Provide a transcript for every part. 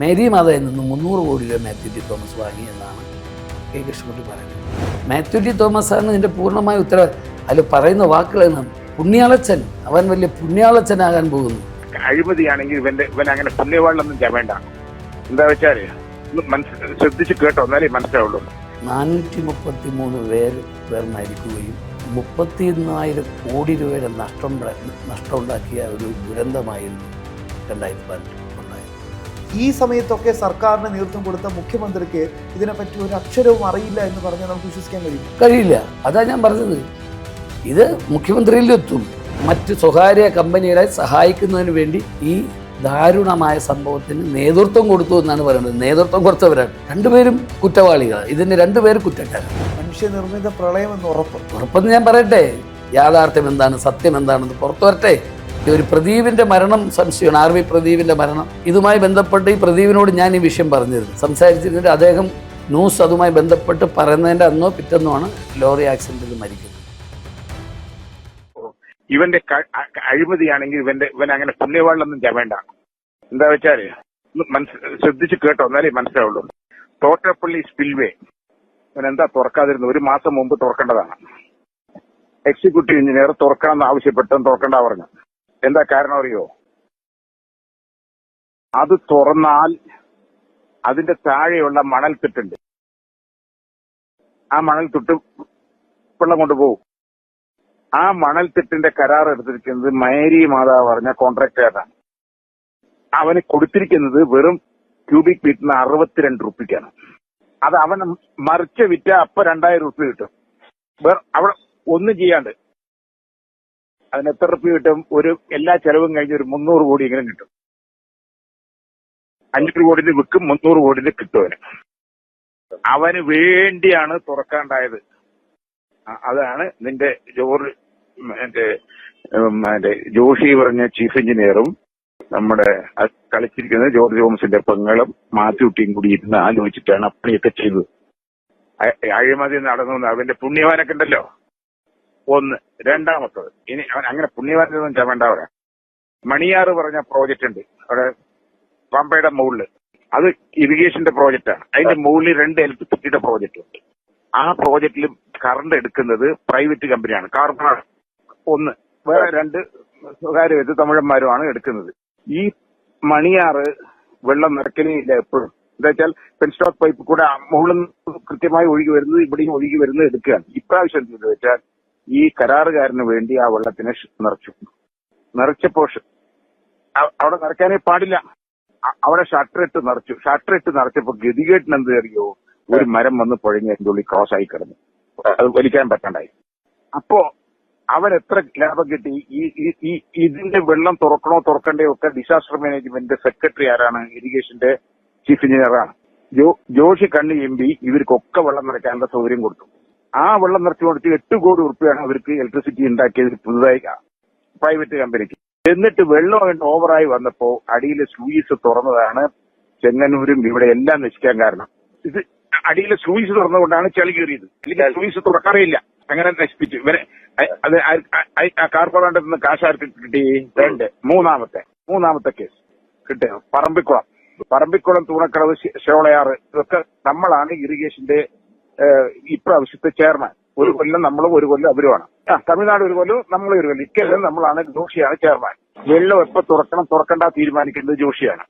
Mary മാതയിൽ നിന്ന് 300 കോടി രൂപ മാത്യു ടി തോമസ് വാങ്ങി എന്നാണ് കെ കൃഷ്ണൻകുട്ടി പറയുന്നത്. മാത്യു ടി തോമസ് ആണ് ഇതിൻ്റെ പൂർണ്ണമായ ഉത്തരവ്. അതിൽ പറയുന്ന വാക്കുകളാണ് പുണ്യാളച്ചൻ, അവൻ വലിയ പുണ്യാളച്ചനാകാൻ പോകുന്നു. അഴിമതിയാണെങ്കിൽ ഇവൻ അങ്ങനെ പുണ്യവാളിലൊന്നും വേണ്ട. എന്താ വെച്ചാൽ ശ്രദ്ധിച്ച് കേട്ടോ, എന്നാലേ മനസ്സിലാവുള്ളൂ. 433 പേർ മരിക്കുകയും 34,000 കോടി രൂപയുടെ നഷ്ടമുണ്ടാക്കിയ ഒരു ദുരന്തമായിരുന്നു 2018 ഉണ്ടായത്. ഈ സമയത്തൊക്കെ സർക്കാരിന് നേതൃത്വം കൊടുത്ത മുഖ്യമന്ത്രിക്ക് ഇതിനെപ്പറ്റി ഒരു അക്ഷരവും അറിയില്ല എന്ന് പറഞ്ഞാൽ നമുക്ക് വിശ്വസിക്കാൻ കഴിയില്ല. അതാ ഞാൻ പറഞ്ഞത്. ഇത് മുഖ്യമന്ത്രിയിലെത്തും. മറ്റ് സ്വകാര്യ കമ്പനികളെ സഹായിക്കുന്നതിന് വേണ്ടി ഈ ദാരുണമായ സംഭവത്തിന് നേതൃത്വം കൊടുത്തു എന്നാണ് പറയുന്നത്. നേതൃത്വം കൊടുത്തവരാണ്. രണ്ടുപേരും കുറ്റവാളികൾ. ഇതിന് രണ്ടുപേരും കുറ്റക്കാരാണ്. മനുഷ്യനിർമ്മിത പ്രളയം എന്ന് ഉറപ്പെന്ന് ഞാൻ പറയട്ടെ. യാഥാർത്ഥ്യം എന്താണ്, സത്യം എന്താണെന്ന് പുറത്തു വരട്ടെ. ഒരു പ്രദീപിന്റെ മരണം സംശയമാണ്. RV പ്രദീപിന്റെ മരണം. ഇതുമായി ബന്ധപ്പെട്ട് ഈ പ്രദീപിനോട് ഞാൻ ഈ വിഷയം പറഞ്ഞിരുന്നു, സംസാരിച്ചിരുന്നിട്ട് അദ്ദേഹം ന്യൂസ് അതുമായി ബന്ധപ്പെട്ട് പറയുന്നതിൻ്റെ അന്നോ പിറ്റന്നോ ആണ് ലോറി ആക്സിഡന്റിൽ മരിക്കുന്നത്. ഇവന്റെ അഴിമതിയാണെങ്കിൽ ഇവൻ അങ്ങനെ പുണ്യവാളിലൊന്നും വേണ്ട. എന്താ വെച്ചാല് ശ്രദ്ധിച്ച് കേട്ടോ, എന്നാലേ മനസ്സിലാവുള്ളൂ. തോട്ടപ്പള്ളി സ്പിൽവേ ഇവനെന്താ തുറക്കാതിരുന്നു? 1 മാസം മുമ്പ് തുറക്കേണ്ടതാണ്. എക്സിക്യൂട്ടീവ് എഞ്ചിനീയർ തുറക്കണമെന്ന് ആവശ്യപ്പെട്ടും തുറക്കണ്ട പറഞ്ഞു. എന്താ കാരണം അറിയോ? അത് തുറന്നാൽ അതിന്റെ താഴെയുള്ള മണൽത്തിട്ടുണ്ട്. ആ മണൽത്തിട്ട് വെള്ളം കൊണ്ടുപോകും. ആ മണൽത്തിട്ടിന്റെ കരാർ എടുത്തിരിക്കുന്നത് മേരി മാതാവ് പറഞ്ഞ കോൺട്രാക്ടറാണ്. അവന് കൊടുത്തിരിക്കുന്നത് വെറും ക്യൂബിക് ഫീറ്റിന് 62 റുപ്പിക്കാണ്. അത് അവൻ മറിച്ച് വിറ്റ അപ്പൊ 2000 റുപ്യ കിട്ടും. അവിടെ ഒന്നും ചെയ്യാണ്ട് അതിന് എത്ര റുപ്യ കിട്ടും? എല്ലാ ചെലവും കഴിഞ്ഞ് ഒരു 300 കോടി എങ്കിലും കിട്ടും. 500 കോടിന് വിൽക്കും, 300 കോടിന് കിട്ടും. അവന് വേണ്ടിയാണ് തുറക്കാണ്ടായത്. അതാണ് നിന്റെ ജോഷി പറഞ്ഞ ചീഫ് എഞ്ചിനീയറും നമ്മുടെ കളിച്ചിരിക്കുന്നത് ജോർജ് തോമസിന്റെ പെങ്ങളും മാത്യുട്ടിയും കൂടി ഇരുന്ന് ആലോചിച്ചിട്ടാണ് അപ്പണിയൊക്കെ ചെയ്തത്. അഴിമതി നടന്നു. അവന്റെ പുണ്യവാനൊക്കെ ഉണ്ടല്ലോ. ഒന്ന്. രണ്ടാമത്തത്, ഇനി അവൻ അങ്ങനെ പുണ്യവാനൊന്നും വേണ്ട. പറയാം, മണിയാറ് പറഞ്ഞ പ്രോജക്റ്റ് ഉണ്ട് അവിടെ പമ്പയുടെ മുകളില്. അത് ഇറിഗേഷന്റെ പ്രോജക്റ്റാണ്. അതിന്റെ മുകളിൽ 2 ഇലക്ട്രിസിറ്റിയുടെ പ്രോജക്റ്റ് ഉണ്ട്. ആ പ്രോജക്റ്റിൽ കറണ്ട് എടുക്കുന്നത് പ്രൈവറ്റ് കമ്പനിയാണ്. കാർബൺ ഒന്ന്, വേറെ 2 സ്വകാര്യ തമിഴന്മാരുമാണ് എടുക്കുന്നത്. ഈ മണിയാറ് വെള്ളം നിറയ്ക്കലേ ഇല്ല എപ്പോഴും. എന്താ വെച്ചാൽ പെൻസ്റ്റോക്ക് പൈപ്പ് കൂടെ മുകളിൽ കൃത്യമായി ഒഴുകി വരുന്നത് ഇവിടെയും ഒഴുകി വരുന്നത് എടുക്കുകയാണ്. ഇപ്രാവശ്യം ചെയ്തത് വെച്ചാൽ ഈ കരാറുകാരന് വേണ്ടി ആ വെള്ളത്തിനെ നിറച്ചപ്പോൾ അവിടെ നിറയ്ക്കാനേ പാടില്ല. അവിടെ ഷട്ടറിട്ട് നിറച്ചപ്പോ ഗതികേട്ടിന് എന്ത് അറിയോ? ഒരു മരം വന്ന് പുഴങ്ങി അതിന്റെ ഉള്ളിൽ ക്രോസ് ആയി കിടന്നു. അത് വലിക്കാൻ പറ്റണ്ടായി. അപ്പോ അവൻ എത്ര ലാഭം കിട്ടി? ഇതിന്റെ വെള്ളം തുറക്കണോ തുറക്കണ്ടയോ ഒക്കെ ഡിസാസ്റ്റർ മാനേജ്മെന്റ് സെക്രട്ടറി ആരാണ്? ഇറിഗേഷന്റെ ചീഫ് എഞ്ചിനീയറാണ്. ജോഷി കണ്ണി MP ഇവർക്കൊക്കെ വെള്ളം നിറയ്ക്കാനുള്ള സൗകര്യം കൊടുത്തു. ആ വെള്ളം നിറച്ചു കൊടുത്ത് 8 കോടി റുപ്യാണ് അവർക്ക് ഇലക്ട്രിസിറ്റി ഉണ്ടാക്കിയത് പുതുതായി പ്രൈവറ്റ് കമ്പനിക്ക്. എന്നിട്ട് വെള്ളം ഓവറായി വന്നപ്പോ അടിയിലെ സ്ലൂയിസ് തുറന്നതാണ് ചെങ്ങന്നൂരും ഇവിടെ എല്ലാം നശിക്കാൻ കാരണം. ഇത് അടിയിലെ സ്ലൂയിസ് തുറന്നുകൊണ്ടാണ് ചെളി കയറിയത്. അല്ലെങ്കിൽ സ്ലൂയിസ് തുറക്കാറില്ല. അങ്ങനെ നശിപ്പിച്ചു ഇവരെ. അത് കാർപ്പറേറ്ററിൽ നിന്ന് കാശാർക്ക് കിട്ടി. 2. മൂന്നാമത്തെ കേസ് കിട്ടിയ പറമ്പിക്കുളം തൂണക്കടവ് ഷോളയാറ് ഇതൊക്കെ നമ്മളാണ് ഇറിഗേഷന്റെ ഇപ്രാവശ്യത്തെ ചെയർമാൻ. ഒരു കൊല്ലം നമ്മളും ഒരു കൊല്ലം അവരുമാണ്. തമിഴ്നാട് ഒരു കൊല്ലം നമ്മളും ഒരു കൊല്ലം. ഇക്കൊല്ലം നമ്മളാണ്, ജോഷിയാണ് ചെയർമാൻ. വെള്ളം എപ്പോ തുറക്കണ്ട തീരുമാനിക്കേണ്ടത് ജോഷിയാണ്.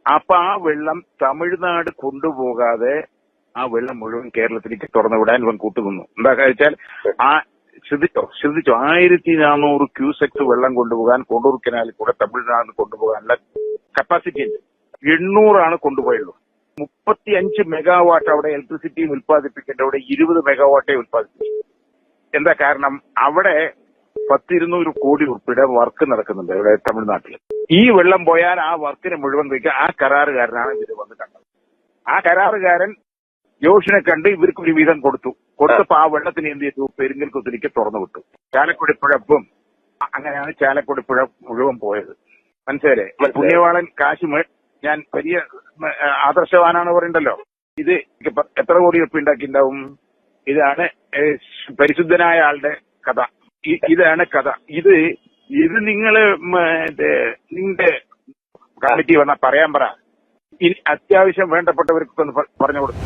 അപ്പൊ ആ വെള്ളം തമിഴ്നാട് കൊണ്ടുപോകാതെ ആ വെള്ളം മുഴുവൻ കേരളത്തിലേക്ക് തുറന്നു വിടാൻ ഇവൻ കൂട്ടുനിന്നു. എന്താ വെച്ചാൽ ശ്രദ്ധിച്ചോ 1400 ക്യൂസെക്സ് വെള്ളം കൊണ്ടുപോകാൻ കൊണ്ടൂർ കനാലിൽ കൂടെ തമിഴ്നാട് കൊണ്ടുപോകാനുള്ള കപ്പാസിറ്റി ഉണ്ട്. 800 കൊണ്ടുപോയുള്ളൂ. 35 മെഗാവാട്ട് അവിടെ ഇലക്ട്രിസിറ്റി ഉൽപ്പാദിപ്പിക്കേണ്ട അവിടെ 20 മെഗാവാട്ടേ ഉൽപ്പാദിപ്പിച്ചു. എന്താ കാരണം? അവിടെ 100-200 കോടി റുപ്യയുടെ വർക്ക് നടക്കുന്നുണ്ട് ഇവിടെ തമിഴ്നാട്ടിൽ. ഈ വെള്ളം പോയാൽ ആ വർക്കിനെ മുഴുവൻ വയ്ക്കാൻ ആ കരാറുകാരനാണ് ഇവര് വന്ന് കണ്ടത്. ആ കരാറുകാരൻ ജോഷിനെ കണ്ട് ഇവർക്ക് ഒരു വീതം കൊടുത്തപ്പോ ആ വെള്ളത്തിന് എന്ത് ചെയ്തു? പെരിങ്ങൽകുത്തിലേക്ക് തുറന്നു വിട്ടു. ചാലക്കുടി പുഴപ്പം അങ്ങനെയാണ് ചാലക്കുടി പുഴ മുഴുവൻ പോയത്. മനസ്സിലായില്ലേ? പുണ്യവാളൻ കാശ് ഞാൻ വലിയ ആദർശവാനാണ് പറയണ്ടല്ലോ. ഇത് എത്ര കോടി റുപ്യ ഉണ്ടാക്കിണ്ടാവും? ഇതാണ് പരിശുദ്ധനായ ആളുടെ കഥ. ഇതാണ് കഥ. ഇത് നിങ്ങള് നിന്റെ കമ്മിറ്റി വന്നാ പറയാൻ പറ. ഇനി അത്യാവശ്യം വേണ്ടപ്പെട്ടവർക്കൊക്കെ ഒന്ന് പറഞ്ഞു കൊടുത്തു.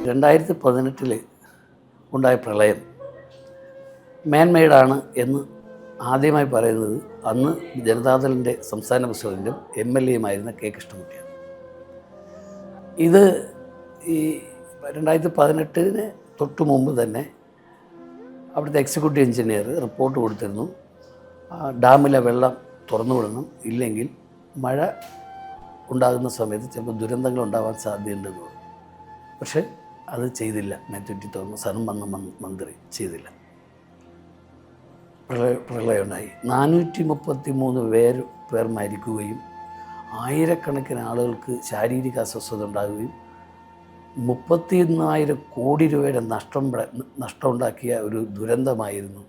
രണ്ടായിരത്തി 18 ഉണ്ടായ പ്രളയം മാൻമെയ്ഡാണ് എന്ന് ആദ്യമായി പറയുന്നത് അന്ന് ജനതാദളിൻ്റെ സംസ്ഥാന പ്രസിഡൻറ്റും MLA-യുമായിരുന്ന കെ കൃഷ്ണൻകുട്ടിയാണ്. ഇത് ഈ 2018 തൊട്ട് മുമ്പ് തന്നെ അവിടുത്തെ എക്സിക്യൂട്ടീവ് എഞ്ചിനീയർ റിപ്പോർട്ട് കൊടുത്തിരുന്നു, ഡാമിലെ വെള്ളം തുറന്നു വിടണം, ഇല്ലെങ്കിൽ മഴ ഉണ്ടാകുന്ന സമയത്ത് ചിലപ്പോൾ ദുരന്തങ്ങൾ ഉണ്ടാവാൻ സാധ്യതയുണ്ടെന്ന് പറഞ്ഞു. പക്ഷേ അത് ചെയ്തില്ല. മാത്യു ടി തോമസ് അന്നും വന്ന മന്ത്രി ചെയ്തില്ല. പ്രളയമുണ്ടായി. 433 പേർ മരിക്കുകയും ആയിരക്കണക്കിന് ആളുകൾക്ക് ശാരീരിക അസ്വസ്ഥത ഉണ്ടാകുകയും 34,000 കോടി രൂപയുടെ നഷ്ടമുണ്ടാക്കിയ ഒരു ദുരന്തമായിരുന്നു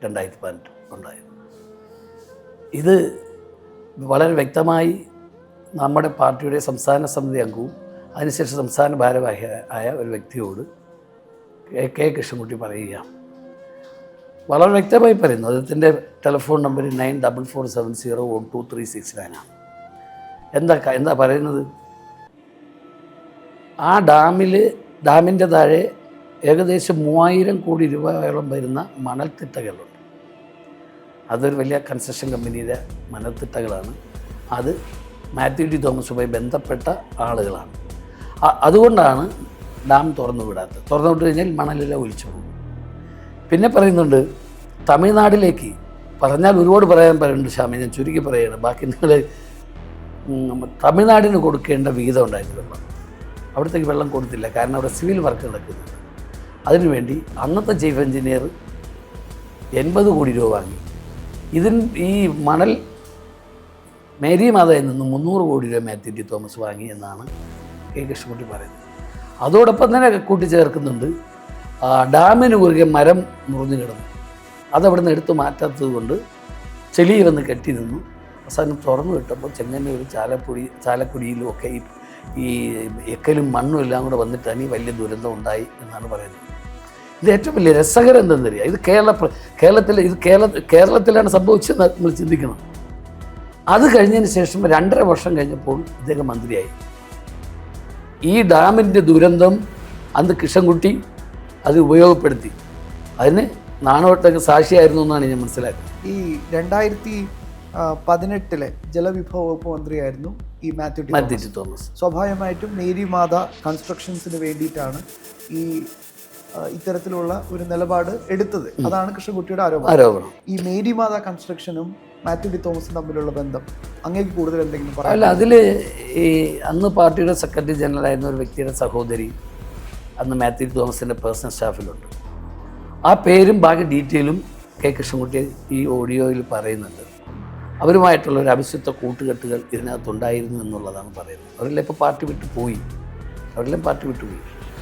2018 ഉണ്ടായത്. ഇത് വളരെ വ്യക്തമായി നമ്മുടെ പാർട്ടിയുടെ സംസ്ഥാന സമിതി അംഗവും അതിനുശേഷം സംസ്ഥാന ഭാരവാഹിയായ ഒരു വ്യക്തിയോട് കെ കൃഷ്ണൻകുട്ടി പറയുക, വളരെ വ്യക്തമായി പറയുന്നു. അദ്ദേഹത്തിൻ്റെ ടെലിഫോൺ നമ്പർ 9447012369 ആണ്. എന്താ പറയുന്നത്? ആ ഡാമിൻ്റെ താഴെ ഏകദേശം 3,000 കോടി രൂപയോളം വരുന്ന മണൽത്തിട്ടകളുണ്ട്. അതൊരു വലിയ കൺസ്ട്രക്ഷൻ കമ്പനിയുടെ മണൽത്തിട്ടകളാണ്. അത് മാത്യു ടി തോമസുമായി ബന്ധപ്പെട്ട ആളുകളാണ്. അതുകൊണ്ടാണ് ഡാം തുറന്നു വിടാത്തത്. തുറന്നു വിട്ട് കഴിഞ്ഞാൽ മണലെല്ലാം ഒലിച്ചു പോകും. പിന്നെ പറയുന്നുണ്ട് തമിഴ്നാട്ടിലേക്ക്, പറഞ്ഞാൽ ഒരുപാട് പറയുന്നുണ്ട് ശ്യാമി, ഞാൻ ചുരുക്കി പറയുകയാണ്. ബാക്കി നിങ്ങൾ തമിഴ്നാടിന് കൊടുക്കേണ്ട വിഹിതം ഉണ്ടായിരുന്നു വെള്ളം, അവിടത്തേക്ക് വെള്ളം കൊടുത്തില്ല. കാരണം അവിടെ സിവിൽ വർക്ക് നടക്കുന്നുണ്ട്. അതിനുവേണ്ടി അന്നത്തെ ചീഫ് എഞ്ചിനീയർ 80 കോടി രൂപ വാങ്ങി. ഈ മണൽ മേരി മാതയിൽ നിന്ന് 300 കോടി രൂപ മാത്യു ടി തോമസ് വാങ്ങി എന്നാണ് കെ കൃഷ്ണൻകുട്ടി പറയുന്നത്. അതോടൊപ്പം തന്നെ കൂട്ടിച്ചേർക്കുന്നുണ്ട്, ഡാമിന് കുറുകെ മരം മുറിഞ്ഞു കിടന്നു. അതവിടെ നിന്ന് എടുത്തു മാറ്റാത്തത് കൊണ്ട് ചെളി വന്ന് കെട്ടി നിന്നു. അവസാനം തുറന്നു വിട്ടപ്പോൾ ചെങ്ങന്നൂർ ചാലക്കുടിയിലും ഒക്കെ ഈ എക്കലും മണ്ണും എല്ലാം കൂടെ വന്നിട്ടാണ് ഈ വലിയ ദുരന്തം ഉണ്ടായി എന്നാണ് പറയുന്നത്. ഇത് ഏറ്റവും വലിയ രസകരം എന്തെന്നറിയാം, ഇത് കേരളത്തിലാണ് സംഭവിച്ചതെന്ന് നമ്മൾ ചിന്തിക്കണം. അത് കഴിഞ്ഞതിന് ശേഷം 2.5 വർഷം കഴിഞ്ഞപ്പോൾ ഇദ്ദേഹം മന്ത്രിയായി. ഈ ഡാമിൻ്റെ ദുരന്തം അന്ന് കൃഷ്ണൻകുട്ടി അത് ഉപയോഗപ്പെടുത്തി. അതിന് നാണവട്ടൊക്കെ സാക്ഷിയായിരുന്നു എന്നാണ് ഞാൻ മനസ്സിലാക്കുന്നത്. ഈ 2018 ജലവിഭവ വകുപ്പ് മന്ത്രിയായിരുന്നു ഈ മാത്യു ടി തോമസ്. സ്വാഭാവികമായിട്ടും മേരി മാത കൺസ്ട്രക്ഷൻസിന് വേണ്ടിയിട്ടാണ് ഈ ഇത്തരത്തിലുള്ള ഒരു നിലപാട് എടുത്തത്. അതാണ് കൃഷ്ണൻകുട്ടിയുടെ ആരോപണം. ഈ മേരി മാത കൺസ്ട്രക്ഷനും മാത്യു ടി തോമസും തമ്മിലുള്ള ബന്ധം അങ്ങേക്ക് കൂടുതൽ എന്തെങ്കിലും പറയാം? അല്ല, അതിൽ ഈ അന്ന് പാർട്ടിയുടെ സെക്രട്ടറി ജനറൽ ആയിരുന്ന ഒരു വ്യക്തിയുടെ സഹോദരി അന്ന് മാത്യു ടി തോമസിൻ്റെ പേഴ്സണൽ സ്റ്റാഫിലുണ്ട്. ആ പേരും ബാക്കി ഡീറ്റെയിലും കെ കൃഷ്ണൻകുട്ടി ഈ ഓഡിയോയിൽ പറയുന്നുണ്ട്. അവരുമായിട്ടുള്ള ഒരു അവിശുദ്ധ കൂട്ടുകെട്ടുകൾ ഇതിനകത്തുണ്ടായിരുന്നു എന്നുള്ളതാണ് പറയുന്നത്. അവരെല്ലാം ഇപ്പോൾ പാർട്ടി വിട്ടു പോയി.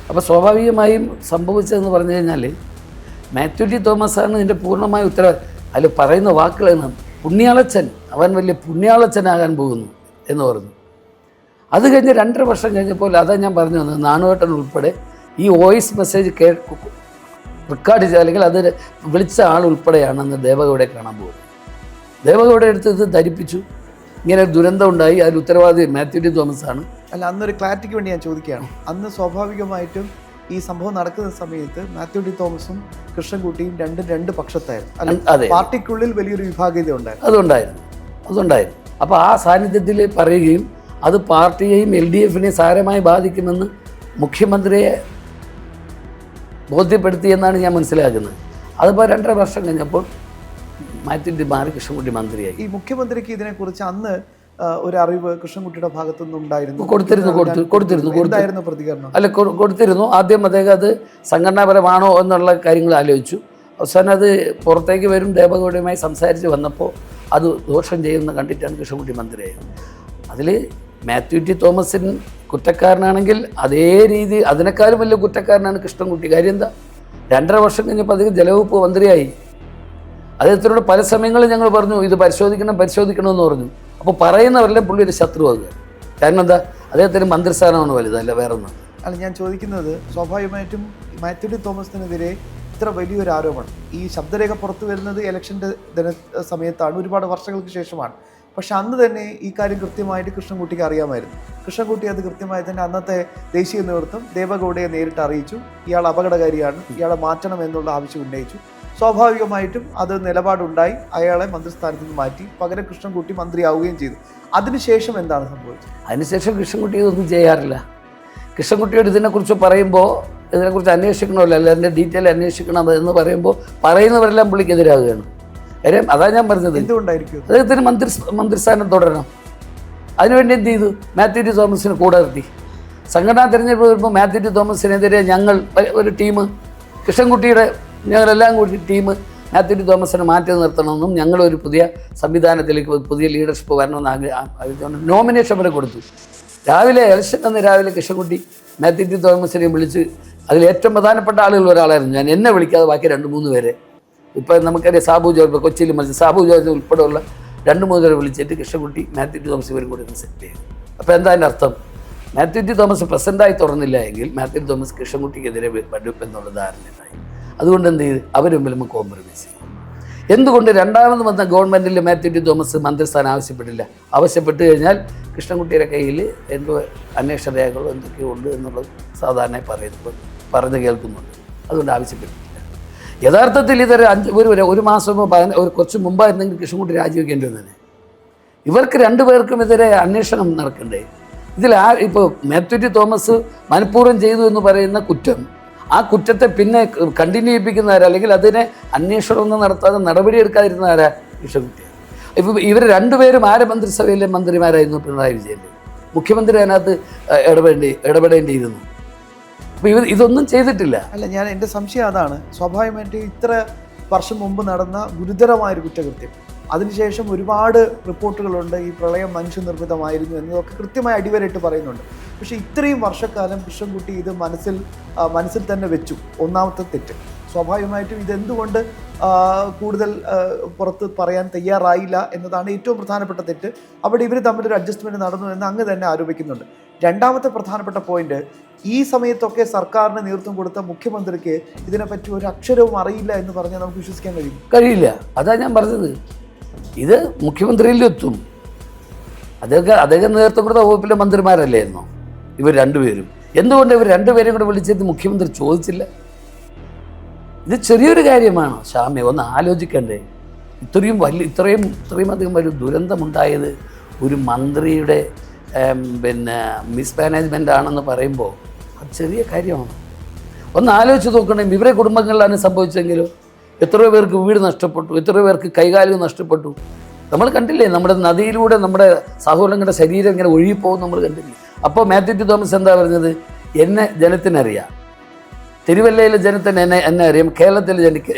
അപ്പോൾ സ്വാഭാവികമായും സംഭവിച്ചതെന്ന് പറഞ്ഞു കഴിഞ്ഞാൽ മാത്യു ടി തോമസാണ് ഇതിൻ്റെ പൂർണ്ണമായ അതിൽ പറയുന്ന വാക്കുകളാണ് പുണ്യാളച്ചൻ, അവൻ വലിയ പുണ്യാളച്ചനാകാൻ പോകുന്നു എന്ന് പറഞ്ഞു. അത് കഴിഞ്ഞ് 2.5 വർഷം കഴിഞ്ഞപ്പോൾ അതാ ഞാൻ പറഞ്ഞു വന്നത്, നാണുവേട്ടൻ ഉൾപ്പെടെ ഈ വോയിസ് മെസ്സേജ് റെക്കോർഡ് ചെയ്ത അല്ലെങ്കിൽ അത് വിളിച്ച ആൾ ഉൾപ്പെടെയാണ് അന്ന് ദേവഗൗഡയെ കാണാൻ പോകുന്നത്. ദേവഗൗഡ എടുത്ത് ഇത് ധരിപ്പിച്ചു, ഇങ്ങനെ ദുരന്തം ഉണ്ടായി, അതിൽ ഉത്തരവാദി മാത്യു ടി തോമസ് ആണ്. അല്ല, അന്നൊരു ക്ലാരിറ്റിക്ക് വേണ്ടി ഞാൻ ചോദിക്കുകയാണ്. അന്ന് സ്വാഭാവികമായിട്ടും ഈ സംഭവം നടക്കുന്ന സമയത്ത് മാത്യു ടി തോമസും കൃഷ്ണൻകുട്ടിയും രണ്ട് പക്ഷത്തായിരുന്നു. അതെ, പാർട്ടിക്കുള്ളിൽ വലിയൊരു വിഭാഗീയത ഉണ്ടായിരുന്നു. അതുണ്ടായിരുന്നു. അപ്പോൾ ആ സാന്നിധ്യത്തിൽ പറയുകയും അത് പാർട്ടിയെയും LDF-നെയും സാരമായി ബാധിക്കുമെന്ന് മുഖ്യമന്ത്രിയെ ബോധ്യപ്പെടുത്തിയെന്നാണ് ഞാൻ മനസ്സിലാക്കുന്നത്. അതിപ്പോൾ 2.5 വർഷം കഴിഞ്ഞപ്പോൾ മാറ്റി മാറി കൃഷ്ണൻകുട്ടി മന്ത്രിയായി. ഈ മുഖ്യമന്ത്രിക്ക് ഇതിനെക്കുറിച്ച് അന്ന് ഒരു അറിവ് കൃഷ്ണൻകുട്ടിയുടെ ഭാഗത്തുനിന്ന് ഉണ്ടായിരുന്നു? കൊടുത്തിരുന്നു. പ്രതികരണം അല്ല, കൊടുത്തിരുന്നു. ആദ്യം അദ്ദേഹം അത് സംഘടനാപരമാണോ എന്നുള്ള കാര്യങ്ങൾ ആലോചിച്ചു. അവസാനം അത് പുറത്തേക്ക് വരും ദേവഗൗഡയുമായി സംസാരിച്ച് വന്നപ്പോൾ അത് ദോഷം ചെയ്യുന്ന കണ്ടിട്ടാണ് കൃഷ്ണൻകുട്ടി മന്ത്രിയായത്. അതിൽ മാത്യു ടി തോമസിൻ കുറ്റക്കാരനാണെങ്കിൽ അതേ രീതി അതിനേക്കാളും വലിയ കുറ്റക്കാരനാണ് കൃഷ്ണൻകുട്ടി. കാര്യം എന്താ, 2.5 വർഷം കഴിഞ്ഞപ്പോൾ അദ്ദേഹം ജലവകുപ്പ് മന്ത്രിയായി. അദ്ദേഹത്തിനോട് പല സമയങ്ങളിൽ ഞങ്ങൾ പറഞ്ഞു ഇത് പരിശോധിക്കണമെന്ന് പറഞ്ഞു. അപ്പോൾ പറയുന്നവരെല്ലാം പുള്ളി ഒരു ശത്രുവാകുക. കാരണം എന്താ, അദ്ദേഹത്തിന് മന്ത്രിസ്ഥാനമാണ് വലുതല്ല, വേറെ ഒന്നും അല്ല. ഞാൻ ചോദിക്കുന്നത്, സ്വാഭാവികമായിട്ടും മാത്യു ടി തോമസിനെതിരെ ഇത്ര വലിയൊരു ആരോപണം, ഈ ശബ്ദരേഖ പുറത്തു വരുന്നത് ഇലക്ഷൻ്റെ സമയത്താണ്, ഒരുപാട് വർഷങ്ങൾക്ക് ശേഷമാണ്. പക്ഷെ അന്ന് തന്നെ ഈ കാര്യം കൃത്യമായിട്ട് കൃഷ്ണൻകുട്ടിക്ക് അറിയാമായിരുന്നു. കൃഷ്ണൻകുട്ടി അത് കൃത്യമായി തന്നെ അന്നത്തെ ദേശീയ നേതൃത്വം ദേവഗൗഡയെ നേരിട്ട് അറിയിച്ചു. ഇയാൾ അപകടകാരിയാണ്, ഇയാളെ മാറ്റണം എന്നുള്ള ആവശ്യം ഉന്നയിച്ചു. സ്വാഭാവികമായിട്ടും അത് നിലപാടുണ്ടായി. അയാളെ മന്ത്രിസ്ഥാനത്ത് നിന്ന് മാറ്റി, പകരം കൃഷ്ണൻകുട്ടി മന്ത്രിയാവുകയും ചെയ്തു. അതിനുശേഷം എന്താണ് സംഭവിച്ചത്? അതിനുശേഷം കൃഷ്ണൻകുട്ടി ഇതൊന്നും ചെയ്യാറില്ല. കൃഷ്ണൻകുട്ടിയോട് ഇതിനെക്കുറിച്ച് പറയുമ്പോൾ ഇതിനെക്കുറിച്ച് അന്വേഷിക്കണമല്ലോ, അല്ല അതിൻ്റെ ഡീറ്റെയിൽ അന്വേഷിക്കണം എന്ന് പറയുമ്പോൾ പറയുന്നവരെല്ലാം പുള്ളിക്കെതിരാകുകയാണ്. കാര്യം അതാ ഞാൻ പറഞ്ഞത്, എന്തുകൊണ്ടായിരിക്കും അദ്ദേഹത്തിന് മന്ത്രിസ്ഥാനം തുടരണം. അതിനുവേണ്ടി എന്ത് ചെയ്തു, മാത്യു ടി തോമസിന് കൂടെ നിർത്തി. സംഘടനാ തെരഞ്ഞെടുപ്പ് വരുമ്പോൾ മാത്യു ടി തോമസിനെതിരെ ഞങ്ങൾ ഒരു ടീം, കൃഷ്ണൻകുട്ടിയുടെ ഞങ്ങളെല്ലാം കൂടി ടീം മാത്യു ടി തോമസിനെ മാറ്റി നിർത്തണമെന്നും ഞങ്ങളൊരു പുതിയ സംവിധാനത്തിലേക്ക് പുതിയ ലീഡർഷിപ്പ് വരണമെന്ന് നോമിനേഷൻ വരെ കൊടുത്തു. രാവിലെ ഇലക്ഷൻ അന്ന് രാവിലെ കൃഷ്ണൻകുട്ടി മാത്യു ടി തോമസിനെ വിളിച്ച്, അതിൽ ഏറ്റവും പ്രധാനപ്പെട്ട ആളുകൾ ഒരാളായിരുന്നു ഞാൻ, എന്നെ വിളിക്കാതെ ബാക്കി 2-3 പേരെ, ഇപ്പം നമുക്കറിയാം സാബു ജോർജ് കൊച്ചിയിൽ മത്സരം, സാബു ജോർജ് ഉൾപ്പെടെയുള്ള 2-3 പേരെ വിളിച്ചിട്ട് കൃഷ്ണൻകുട്ടി മാത്യു ടി തോമസ് ഇവരും കൂടി ഒന്ന് സെറ്റ് ചെയ്തു. അപ്പോൾ എന്താ അതിൻ്റെ അർത്ഥം, മാത്യു ടി തോമസ് പ്രസിഡൻ്റായി തുറന്നില്ല എങ്കിൽ മാത്യു ടി തോമസ് കൃഷ്ണൻകുട്ടിക്കെതിരെ വരും എന്നുള്ള ധാരണയുണ്ടായി. അതുകൊണ്ട് എന്ത് ചെയ്ത് അവർ തമ്മിൽ കോംപ്രമൈസ് ചെയ്യും. എന്തുകൊണ്ട് രണ്ടാമത് വന്ന ഗവൺമെൻറ്റിൽ മാത്യു ടി തോമസ് മന്ത്രിസ്ഥാനം ആവശ്യപ്പെട്ടില്ല? ആവശ്യപ്പെട്ട് കഴിഞ്ഞാൽ കൃഷ്ണൻകുട്ടിയുടെ കയ്യിൽ എന്തോ അന്വേഷണ രേഖകളോ എന്തൊക്കെയോ ഉണ്ട് എന്നുള്ളത് സാധാരണ പറഞ്ഞു കേൾക്കുന്നുണ്ട്. അതുകൊണ്ട് ആവശ്യപ്പെട്ടിട്ടില്ല. യഥാർത്ഥത്തിൽ ഇതൊരു 1 മാസമോ കുറച്ച് മുമ്പായിരുന്നെങ്കിൽ കൃഷ്ണൻകുട്ടി രാജിവെക്കേണ്ടി വന്നേ. ഇവർക്ക് 2 പേർക്കും എതിരെ അന്വേഷണം നടക്കണ്ടേ? ഇതിൽ ഇപ്പോൾ മാത്യു ടി തോമസ് മനഃപൂർവ്വം ചെയ്തു എന്ന് പറയുന്ന കുറ്റം, ആ കുറ്റത്തെ പിന്നെ കണ്ടിന്യൂ ചെയ്യിപ്പിക്കുന്നവരാ, അല്ലെങ്കിൽ അതിനെ അന്വേഷണമൊന്നും നടത്താതെ നടപടിയെടുക്കാതിരുന്നവരാ കൃഷ്ണൻകുട്ടി. ഇപ്പോൾ ഇവർ 2 പേരും ആരെ മന്ത്രിസഭയിലെ മന്ത്രിമാരായിരുന്നു? പിണറായി വിജയൻ്റെ. മുഖ്യമന്ത്രി അതിനകത്ത് ഇടപെടേണ്ടിയിരുന്നു. അപ്പോൾ ഇതൊന്നും ചെയ്തിട്ടില്ല. അല്ല, എൻ്റെ സംശയം അതാണ്. സ്വാഭാവികമായിട്ട് ഇത്ര വർഷം മുമ്പ് നടന്ന ഗുരുതരമായൊരു കുറ്റകൃത്യം, അതിനുശേഷം ഒരുപാട് റിപ്പോർട്ടുകളുണ്ട് ഈ പ്രളയം മനുഷ്യനിർമ്മിതമായിരുന്നു എന്നതൊക്കെ കൃത്യമായി അടിവരയിട്ട് പറയുന്നുണ്ട്. പക്ഷേ ഇത്രയും വർഷക്കാലം കൃഷ്ണൻകുട്ടി ഇത് മനസ്സിൽ തന്നെ വെച്ചു. ഒന്നാമത്തെ തെറ്റ്. സ്വാഭാവികമായിട്ടും ഇതെന്തുകൊണ്ട് കൂടുതൽ പുറത്ത് പറയാൻ തയ്യാറായില്ല എന്നതാണ് ഏറ്റവും പ്രധാനപ്പെട്ട തെറ്റ്. അവിടെ ഇവർ തമ്മിലൊരു അഡ്ജസ്റ്റ്മെൻറ്റ് നടന്നു എന്ന് അങ്ങ് തന്നെ ആരോപിക്കുന്നുണ്ട്. രണ്ടാമത്തെ പ്രധാനപ്പെട്ട പോയിന്റ്, ഈ സമയത്തൊക്കെ സർക്കാരിന് നേതൃത്വം കൊടുത്ത മുഖ്യമന്ത്രിക്ക് ഇതിനെപ്പറ്റി ഒരു അക്ഷരവും അറിയില്ല എന്ന് പറഞ്ഞാൽ നമുക്ക് വിശ്വസിക്കാൻ കഴിയില്ല. അതാ ഞാൻ പറഞ്ഞത്. ഇത് മുഖ്യമന്ത്രിയിലെത്തും. അദ്ദേഹം നേതൃത്വം കൊടുത്ത വകുപ്പിലെ മന്ത്രിമാരല്ലായിരുന്നോ ഇവർ 2 പേരും? എന്തുകൊണ്ട് ഇവർ 2 പേരെയും കൂടെ വിളിച്ചത് മുഖ്യമന്ത്രി ചോദിച്ചില്ല? ഇത് ചെറിയൊരു കാര്യമാണോ ശ്യാമേ? ഒന്ന് ആലോചിക്കണ്ടേ? ഇത്രയും അധികം വലിയ ദുരന്തമുണ്ടായത് ഒരു മന്ത്രിയുടെ മിസ്മാനേജ്മെൻ്റ് ആണെന്ന് പറയുമ്പോൾ അത് ചെറിയ കാര്യമാണ്. ഒന്ന് ആലോചിച്ച് നോക്കണേ. ഇവരെ കുടുംബങ്ങളിലാണ് സംഭവിച്ചെങ്കിലോ? എത്രയോ പേർക്ക് വീട് നഷ്ടപ്പെട്ടു, എത്രയോ പേർക്ക് കൈകാലുകൾ നഷ്ടപ്പെട്ടു. നമ്മൾ കണ്ടില്ലേ, നമ്മുടെ നദിയിലൂടെ നമ്മുടെ സഹോദരങ്ങളുടെ ശരീരം ഇങ്ങനെ ഒഴുകിപ്പോകും, നമ്മൾ കണ്ടില്ലേ? അപ്പോൾ മാത്യു ടി തോമസ് എന്താ പറഞ്ഞത്? എന്നെ ജനത്തിനറിയാം, തിരുവല്ലയിലെ ജനത്തിന് എന്നെ അറിയാം, കേരളത്തിലെ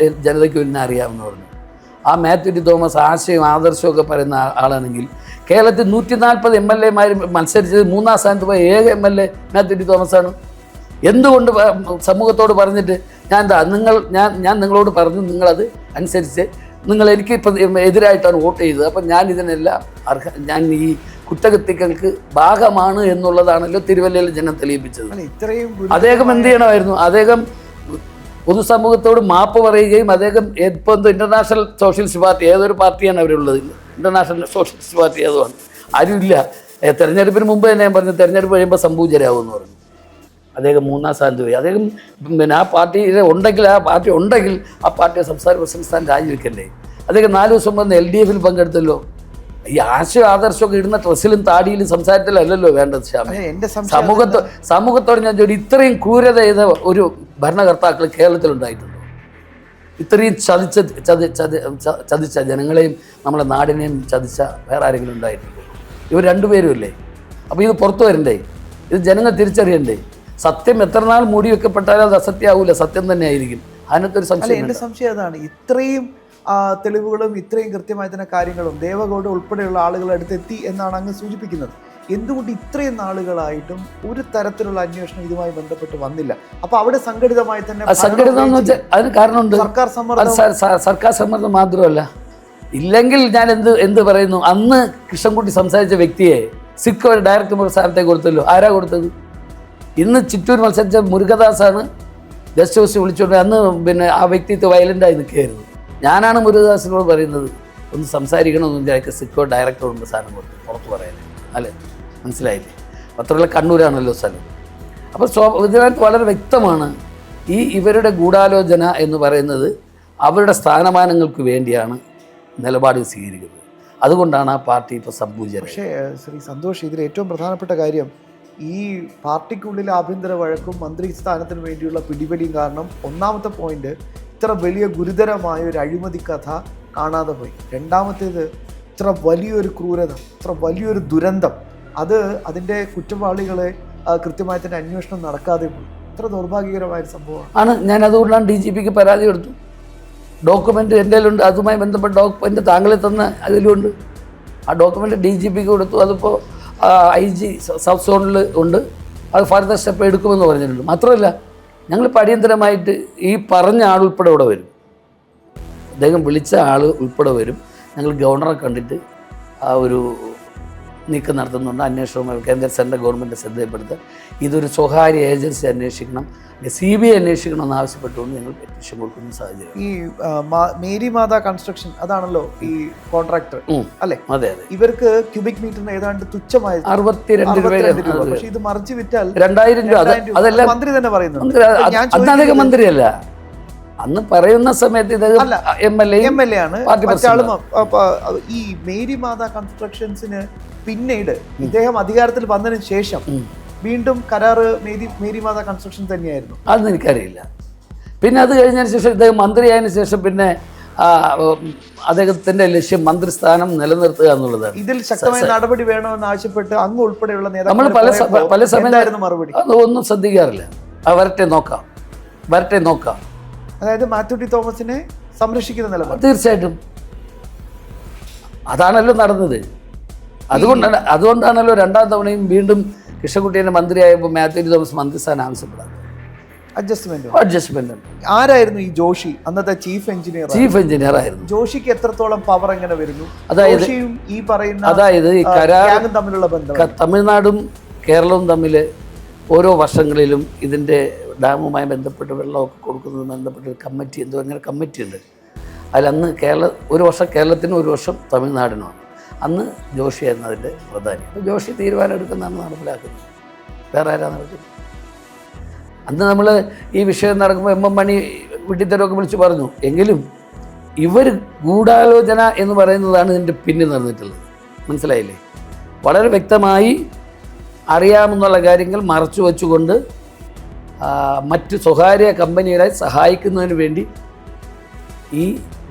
ജനതയ്ക്ക് എന്നെ അറിയാമെന്ന് പറഞ്ഞു. ആ മാത്യു ടി തോമസ് ആശയവും ആദർശമൊക്കെ പറയുന്ന ആളാണെങ്കിൽ കേരളത്തിൽ 140 MLA മത്സരിച്ചത് 3-ാം സ്ഥാനത്ത് പോയ ഏക MLA മാത്യു ടി തോമസാണ്. എന്തുകൊണ്ട് സമൂഹത്തോട് പറഞ്ഞിട്ട് ഞാൻ നിങ്ങളോട് പറഞ്ഞു, നിങ്ങളത് അനുസരിച്ച് നിങ്ങൾ എനിക്ക് എതിരായിട്ടാണ് വോട്ട് ചെയ്തത്, അപ്പം ഞാൻ ഇതിനെല്ലാം ഞാൻ ഈ കുറ്റകൃത്യങ്ങൾക്ക് ഭാഗമാണ് എന്നുള്ളതാണല്ലോ തിരുവല്ലയിൽ ജനം തെളിയിപ്പിച്ചത്. അദ്ദേഹം എന്ത് ചെയ്യണമായിരുന്നു? അദ്ദേഹം പൊതുസമൂഹത്തോട് മാപ്പ് പറയുകയും അദ്ദേഹം ഇപ്പോൾ എന്തോ ഇൻ്റർനാഷണൽ സോഷ്യലിസ്റ്റ് പാർട്ടി ഏതൊരു പാർട്ടിയാണ് അവരുള്ളത്, ഇൻ്റർനാഷണൽ സോഷ്യലിസ്റ്റ് പാർട്ടി ഏതുമാണ്, ആരുമില്ല. തെരഞ്ഞെടുപ്പിന് മുമ്പ് തന്നെ ഞാൻ പറഞ്ഞു തെരഞ്ഞെടുപ്പ് കഴിയുമ്പോൾ സംഭൂചരാകുമെന്ന് പറഞ്ഞു. അദ്ദേഹം 3-ാം സ്ഥാനത്ത് പോയി. അദ്ദേഹം ആ പാർട്ടിയിലെ ഉണ്ടെങ്കിൽ ആ പാർട്ടിയെ സംസ്ഥാന പ്രസിഡന്റ് സ്ഥാനം രാജിവെക്കണ്ടേ? അദ്ദേഹം 4 ദിവസം വന്ന് LDF പങ്കെടുത്തല്ലോ. ഈ ആശയ ആദർശമൊക്കെ ഇടുന്ന ഡ്രസ്സിലും താടിയിലും സംസാരത്തിലല്ലല്ലോ വേണ്ടത് ശ്യാമേ. എന്റെ സംശയം സമൂഹത്തോട് ഞാൻ ചോദിച്ചു, ഇത്രയും ക്രൂരത ചെയ്ത ഒരു ഭരണകർത്താക്കൾ കേരളത്തിലുണ്ടായിട്ടുണ്ടോ? ഇത്രയും ചതിച്ച ജനങ്ങളെയും നമ്മളെ നാടിനെയും ചതിച്ച വേറെ ആരെങ്കിലും ഉണ്ടായിട്ടുണ്ടോ? ഇവർ രണ്ടുപേരും അല്ലേ? അപ്പോൾ ഇത് പുറത്തു വരണ്ടേ? ഇത് ജനങ്ങൾ തിരിച്ചറിയണ്ടേ? സത്യം എത്ര നാൾ മൂടി വെക്കപ്പെട്ടാലും അത് അസത്യമാവില്ല, സത്യം തന്നെ ആയിരിക്കും. അതിനകത്തൊരു സംശയം. എൻ്റെ സംശയം അതാണ്. ഇത്രയും തെളിവുകളും ഇത്രയും കൃത്യമായ തന്നെ കാര്യങ്ങളും ദേവഗൗഡ ഉൾപ്പെടെയുള്ള ആളുകളുടെ അടുത്തെത്തി എന്നാണ് അങ്ങ് സൂചിപ്പിക്കുന്നത്. എന്തുകൊണ്ട് ഇത്രയും നാളുകളായിട്ടും ഒരു തരത്തിലുള്ള അന്വേഷണം ഇതുമായി ബന്ധപ്പെട്ട് വന്നില്ല? അപ്പൊ അവിടെ സംഘടിതമായി തന്നെ സംഘടിതം എന്ന് വെച്ചാൽ അതിന് കാരണമുണ്ട്. സർക്കാർ സമ്മർദ്ദം മാത്രമല്ല. ഇല്ലെങ്കിൽ ഞാൻ എന്ത് പറയുന്നു, അന്ന് കൃഷ്ണൻകുട്ടി സംസാരിച്ച വ്യക്തിയെ സിക്ക് ഒരു ഡയറക്ടർ സ്ഥാനത്തേക്ക് കൊടുത്തല്ലോ. ആരാ കൊടുത്തത്? ഇന്ന് ചിറ്റൂർ മത്സരിച്ച മുരുകദാസാണ് ഗസ്റ്റ് ഹൗസ് വിളിച്ചുകൊണ്ട് അന്ന് പിന്നെ ആ വ്യക്തിത്വ വയലൻ്റായി നിൽക്കുകയായിരുന്നു. ഞാനാണ് മുരുകദാസിനോട് പറയുന്നത്, ഒന്ന് സംസാരിക്കണമെന്ന് അയാൾക്ക് സിക്കോ ഡയറക്ടറുണ്ട് സ്ഥാനം കൊടുത്തു, പുറത്ത് പറയാനേ. അല്ലേ, മനസ്സിലായില്ലേ? മാത്രമല്ല കണ്ണൂരാണല്ലോ സ്ഥലം. അപ്പോൾ ഇതിനകത്ത് വളരെ വ്യക്തമാണ് ഇവരുടെ ഗൂഢാലോചന എന്ന് പറയുന്നത് അവരുടെ സ്ഥാനമാനങ്ങൾക്ക് വേണ്ടിയാണ് നിലപാട് സ്വീകരിക്കുന്നത്. അതുകൊണ്ടാണ് ആ പാർട്ടി ഇപ്പോൾ സംപൂജന. പക്ഷേ ശ്രീ സന്തോഷ്, ഇതിൽ ഏറ്റവും പ്രധാനപ്പെട്ട കാര്യം ഈ പാർട്ടിക്കുള്ളിലെ ആഭ്യന്തര വഴക്കും മന്ത്രി സ്ഥാനത്തിന് വേണ്ടിയുള്ള പിടിവലിയും കാരണം ഒന്നാമത്തെ പോയിന്റ് ഇത്ര വലിയ ഗുരുതരമായ ഒരു അഴിമതി കഥ കാണാതെ പോയി. രണ്ടാമത്തേത് ഇത്ര വലിയൊരു ക്രൂരത, ഇത്ര വലിയൊരു ദുരന്തം, അതിൻ്റെ കുറ്റവാളികളെ കൃത്യമായി തന്നെ അന്വേഷണം നടക്കാതെ പോയി. ഇത്ര ദൗർഭാഗ്യകരമായ സംഭവമാണ്. ഞാൻ അതുകൊണ്ടാണ് DGPക്ക് പരാതി കൊടുത്തു. ഡോക്യുമെൻ്റ് എൻ്റെ കയ്യിലുണ്ട്, അതുമായി ബന്ധപ്പെട്ട ഡോക്യുമെൻ്റ് താങ്കളെ തന്ന അതിലുണ്ട്. ആ ഡോക്യുമെൻ്റ് DGPക്ക് കൊടുത്തു. അതിപ്പോൾ IG സൗത്ത് സോണിൽ ഉണ്ട്. അത് ഫർദർ സ്റ്റെപ്പ് എടുക്കുമെന്ന് പറഞ്ഞിട്ടുണ്ട്. മാത്രമല്ല, ഞങ്ങളിപ്പോൾ അടിയന്തരമായിട്ട് ഈ പറഞ്ഞ ആൾ ഉൾപ്പെടെ ഇവിടെ വരും. അദ്ദേഹം വിളിച്ച ആൾ ഉൾപ്പെടെ വരും. ഞങ്ങൾ ഗവർണറെ കണ്ടിട്ട് ആ ഒരു നീക്കം നടത്തുന്നുണ്ട്. അന്വേഷണം കേന്ദ്ര സെൻട്രൽ ഗവൺമെൻറ് ശ്രദ്ധയപ്പെടുത്തുക. ഇതൊരു സ്വകാര്യ ഏജൻസി അന്വേഷിക്കണം, CBI അന്വേഷിക്കണമെന്ന് ആവശ്യപ്പെട്ടുകൊണ്ട് ഞങ്ങൾ പെറ്റീഷൻ കൊടുക്കുന്ന സാഹചര്യം. ഈ മേരി മാതാ കൺസ്ട്രക്ഷൻ അതാണല്ലോ ഈ കോൺട്രാക്ടർ അല്ലേ? അതെ അതെ. ഇവർക്ക് ക്യൂബിക് മീറ്ററിന് ഏതാണ്ട് തുച്ഛമായ 62 രൂപ. പക്ഷേ ഇത് മറിച്ച് വിറ്റാൽ 2000 രൂപ. അതെല്ലാം മന്ത്രി തന്നെ പറയുന്നു. അദ്ദേഹം മന്ത്രിയല്ല, അന്ന് പറയുന്ന സമയത്ത് ഇദ്ദേഹം MLA ആണ്. ഈ മേരി മാതാ കൺസ്ട്രക്ഷൻസിന് പിന്നീട് ഇദ്ദേഹം അധികാരത്തിൽ വന്നതിന് ശേഷം വീണ്ടും കരാറ് മേരി മാതാ കൺസ്ട്രക്ഷൻ തന്നെയായിരുന്നു. അതൊന്നും എനിക്കറിയില്ല. പിന്നെ അത് കഴിഞ്ഞതിന് ശേഷം ഇദ്ദേഹം മന്ത്രിയായതിനു ശേഷം പിന്നെ അദ്ദേഹത്തിന്റെ ലക്ഷ്യം മന്ത്രിസ്ഥാനം നിലനിർത്തുക എന്നുള്ളതാണ്. ഇതിൽ ശക്തമായ നടപടി വേണമെന്ന് ആവശ്യപ്പെട്ട് അങ്ങ് ഉൾപ്പെടെയുള്ള നമ്മൾ പല സമയത്തായിരുന്നു മറുപടി. അതൊന്നും ശ്രദ്ധിക്കാറില്ല. വരട്ടെ നോക്കാം. അതായത് മാത്യു ടി തോമസിനെ സംരക്ഷിക്കുന്ന നിലപാട്. തീർച്ചയായിട്ടും അതാണല്ലോ നടന്നത്. അതുകൊണ്ടാണല്ലോ രണ്ടാം തവണയും വീണ്ടും കൃഷ്ണൻകുട്ടിയുടെ മന്ത്രിയായപ്പോൾ മാത്യു ടി തോമസ് മന്ത്രിസ്ഥാനം ആവശ്യപ്പെടാറ്. അഡ്ജസ്റ്റ്മെന്റ്. ആരായിരുന്നു ഈ ജോഷി? അന്നത്തെ ചീഫ് എഞ്ചിനീയർ ആയിരുന്നു. ജോഷിക്ക് എത്രത്തോളം പവർ എങ്ങനെ വരുന്നു? അതായത് ഈ കരാർ തമ്മിലുള്ള ബന്ധം, തമിഴ്നാടും കേരളവും തമ്മിൽ ഓരോ വർഷങ്ങളിലും ഇതിൻ്റെ ഡാമുമായി ബന്ധപ്പെട്ട് വെള്ളമൊക്കെ കൊടുക്കുന്നതുമായി ബന്ധപ്പെട്ട് കമ്മിറ്റി അങ്ങനെ കമ്മിറ്റി ഉണ്ട്. അതിലന്ന് ഒരു വർഷം കേരളത്തിനും ഒരു വർഷം തമിഴ്നാടിനുമാണ്. അന്ന് ജോഷിയായിരുന്നു അതിൻ്റെ പ്രധാനി. അപ്പോൾ ജോഷി തീരുമാനം എടുക്കുന്നതാണ് നടപ്പിലാക്കുന്നത്. വേറെ ആരാ നടക്കുന്നത്? അന്ന് നമ്മൾ ഈ വിഷയം നടക്കുമ്പോൾ MM മണി വിട്ടിത്തരമൊക്കെ വിളിച്ച് പറഞ്ഞു. എങ്കിലും ഇവർ ഗൂഢാലോചന എന്ന് പറയുന്നതാണ് ഇതിൻ്റെ പിന്നിൽ നടന്നിട്ടുള്ളത്. മനസ്സിലായില്ലേ? വളരെ വ്യക്തമായി അറിയാമെന്നുള്ള കാര്യങ്ങൾ മറച്ചു വച്ചുകൊണ്ട് മറ്റ് സ്വകാര്യ കമ്പനികളെ സഹായിക്കുന്നതിന് വേണ്ടി ഈ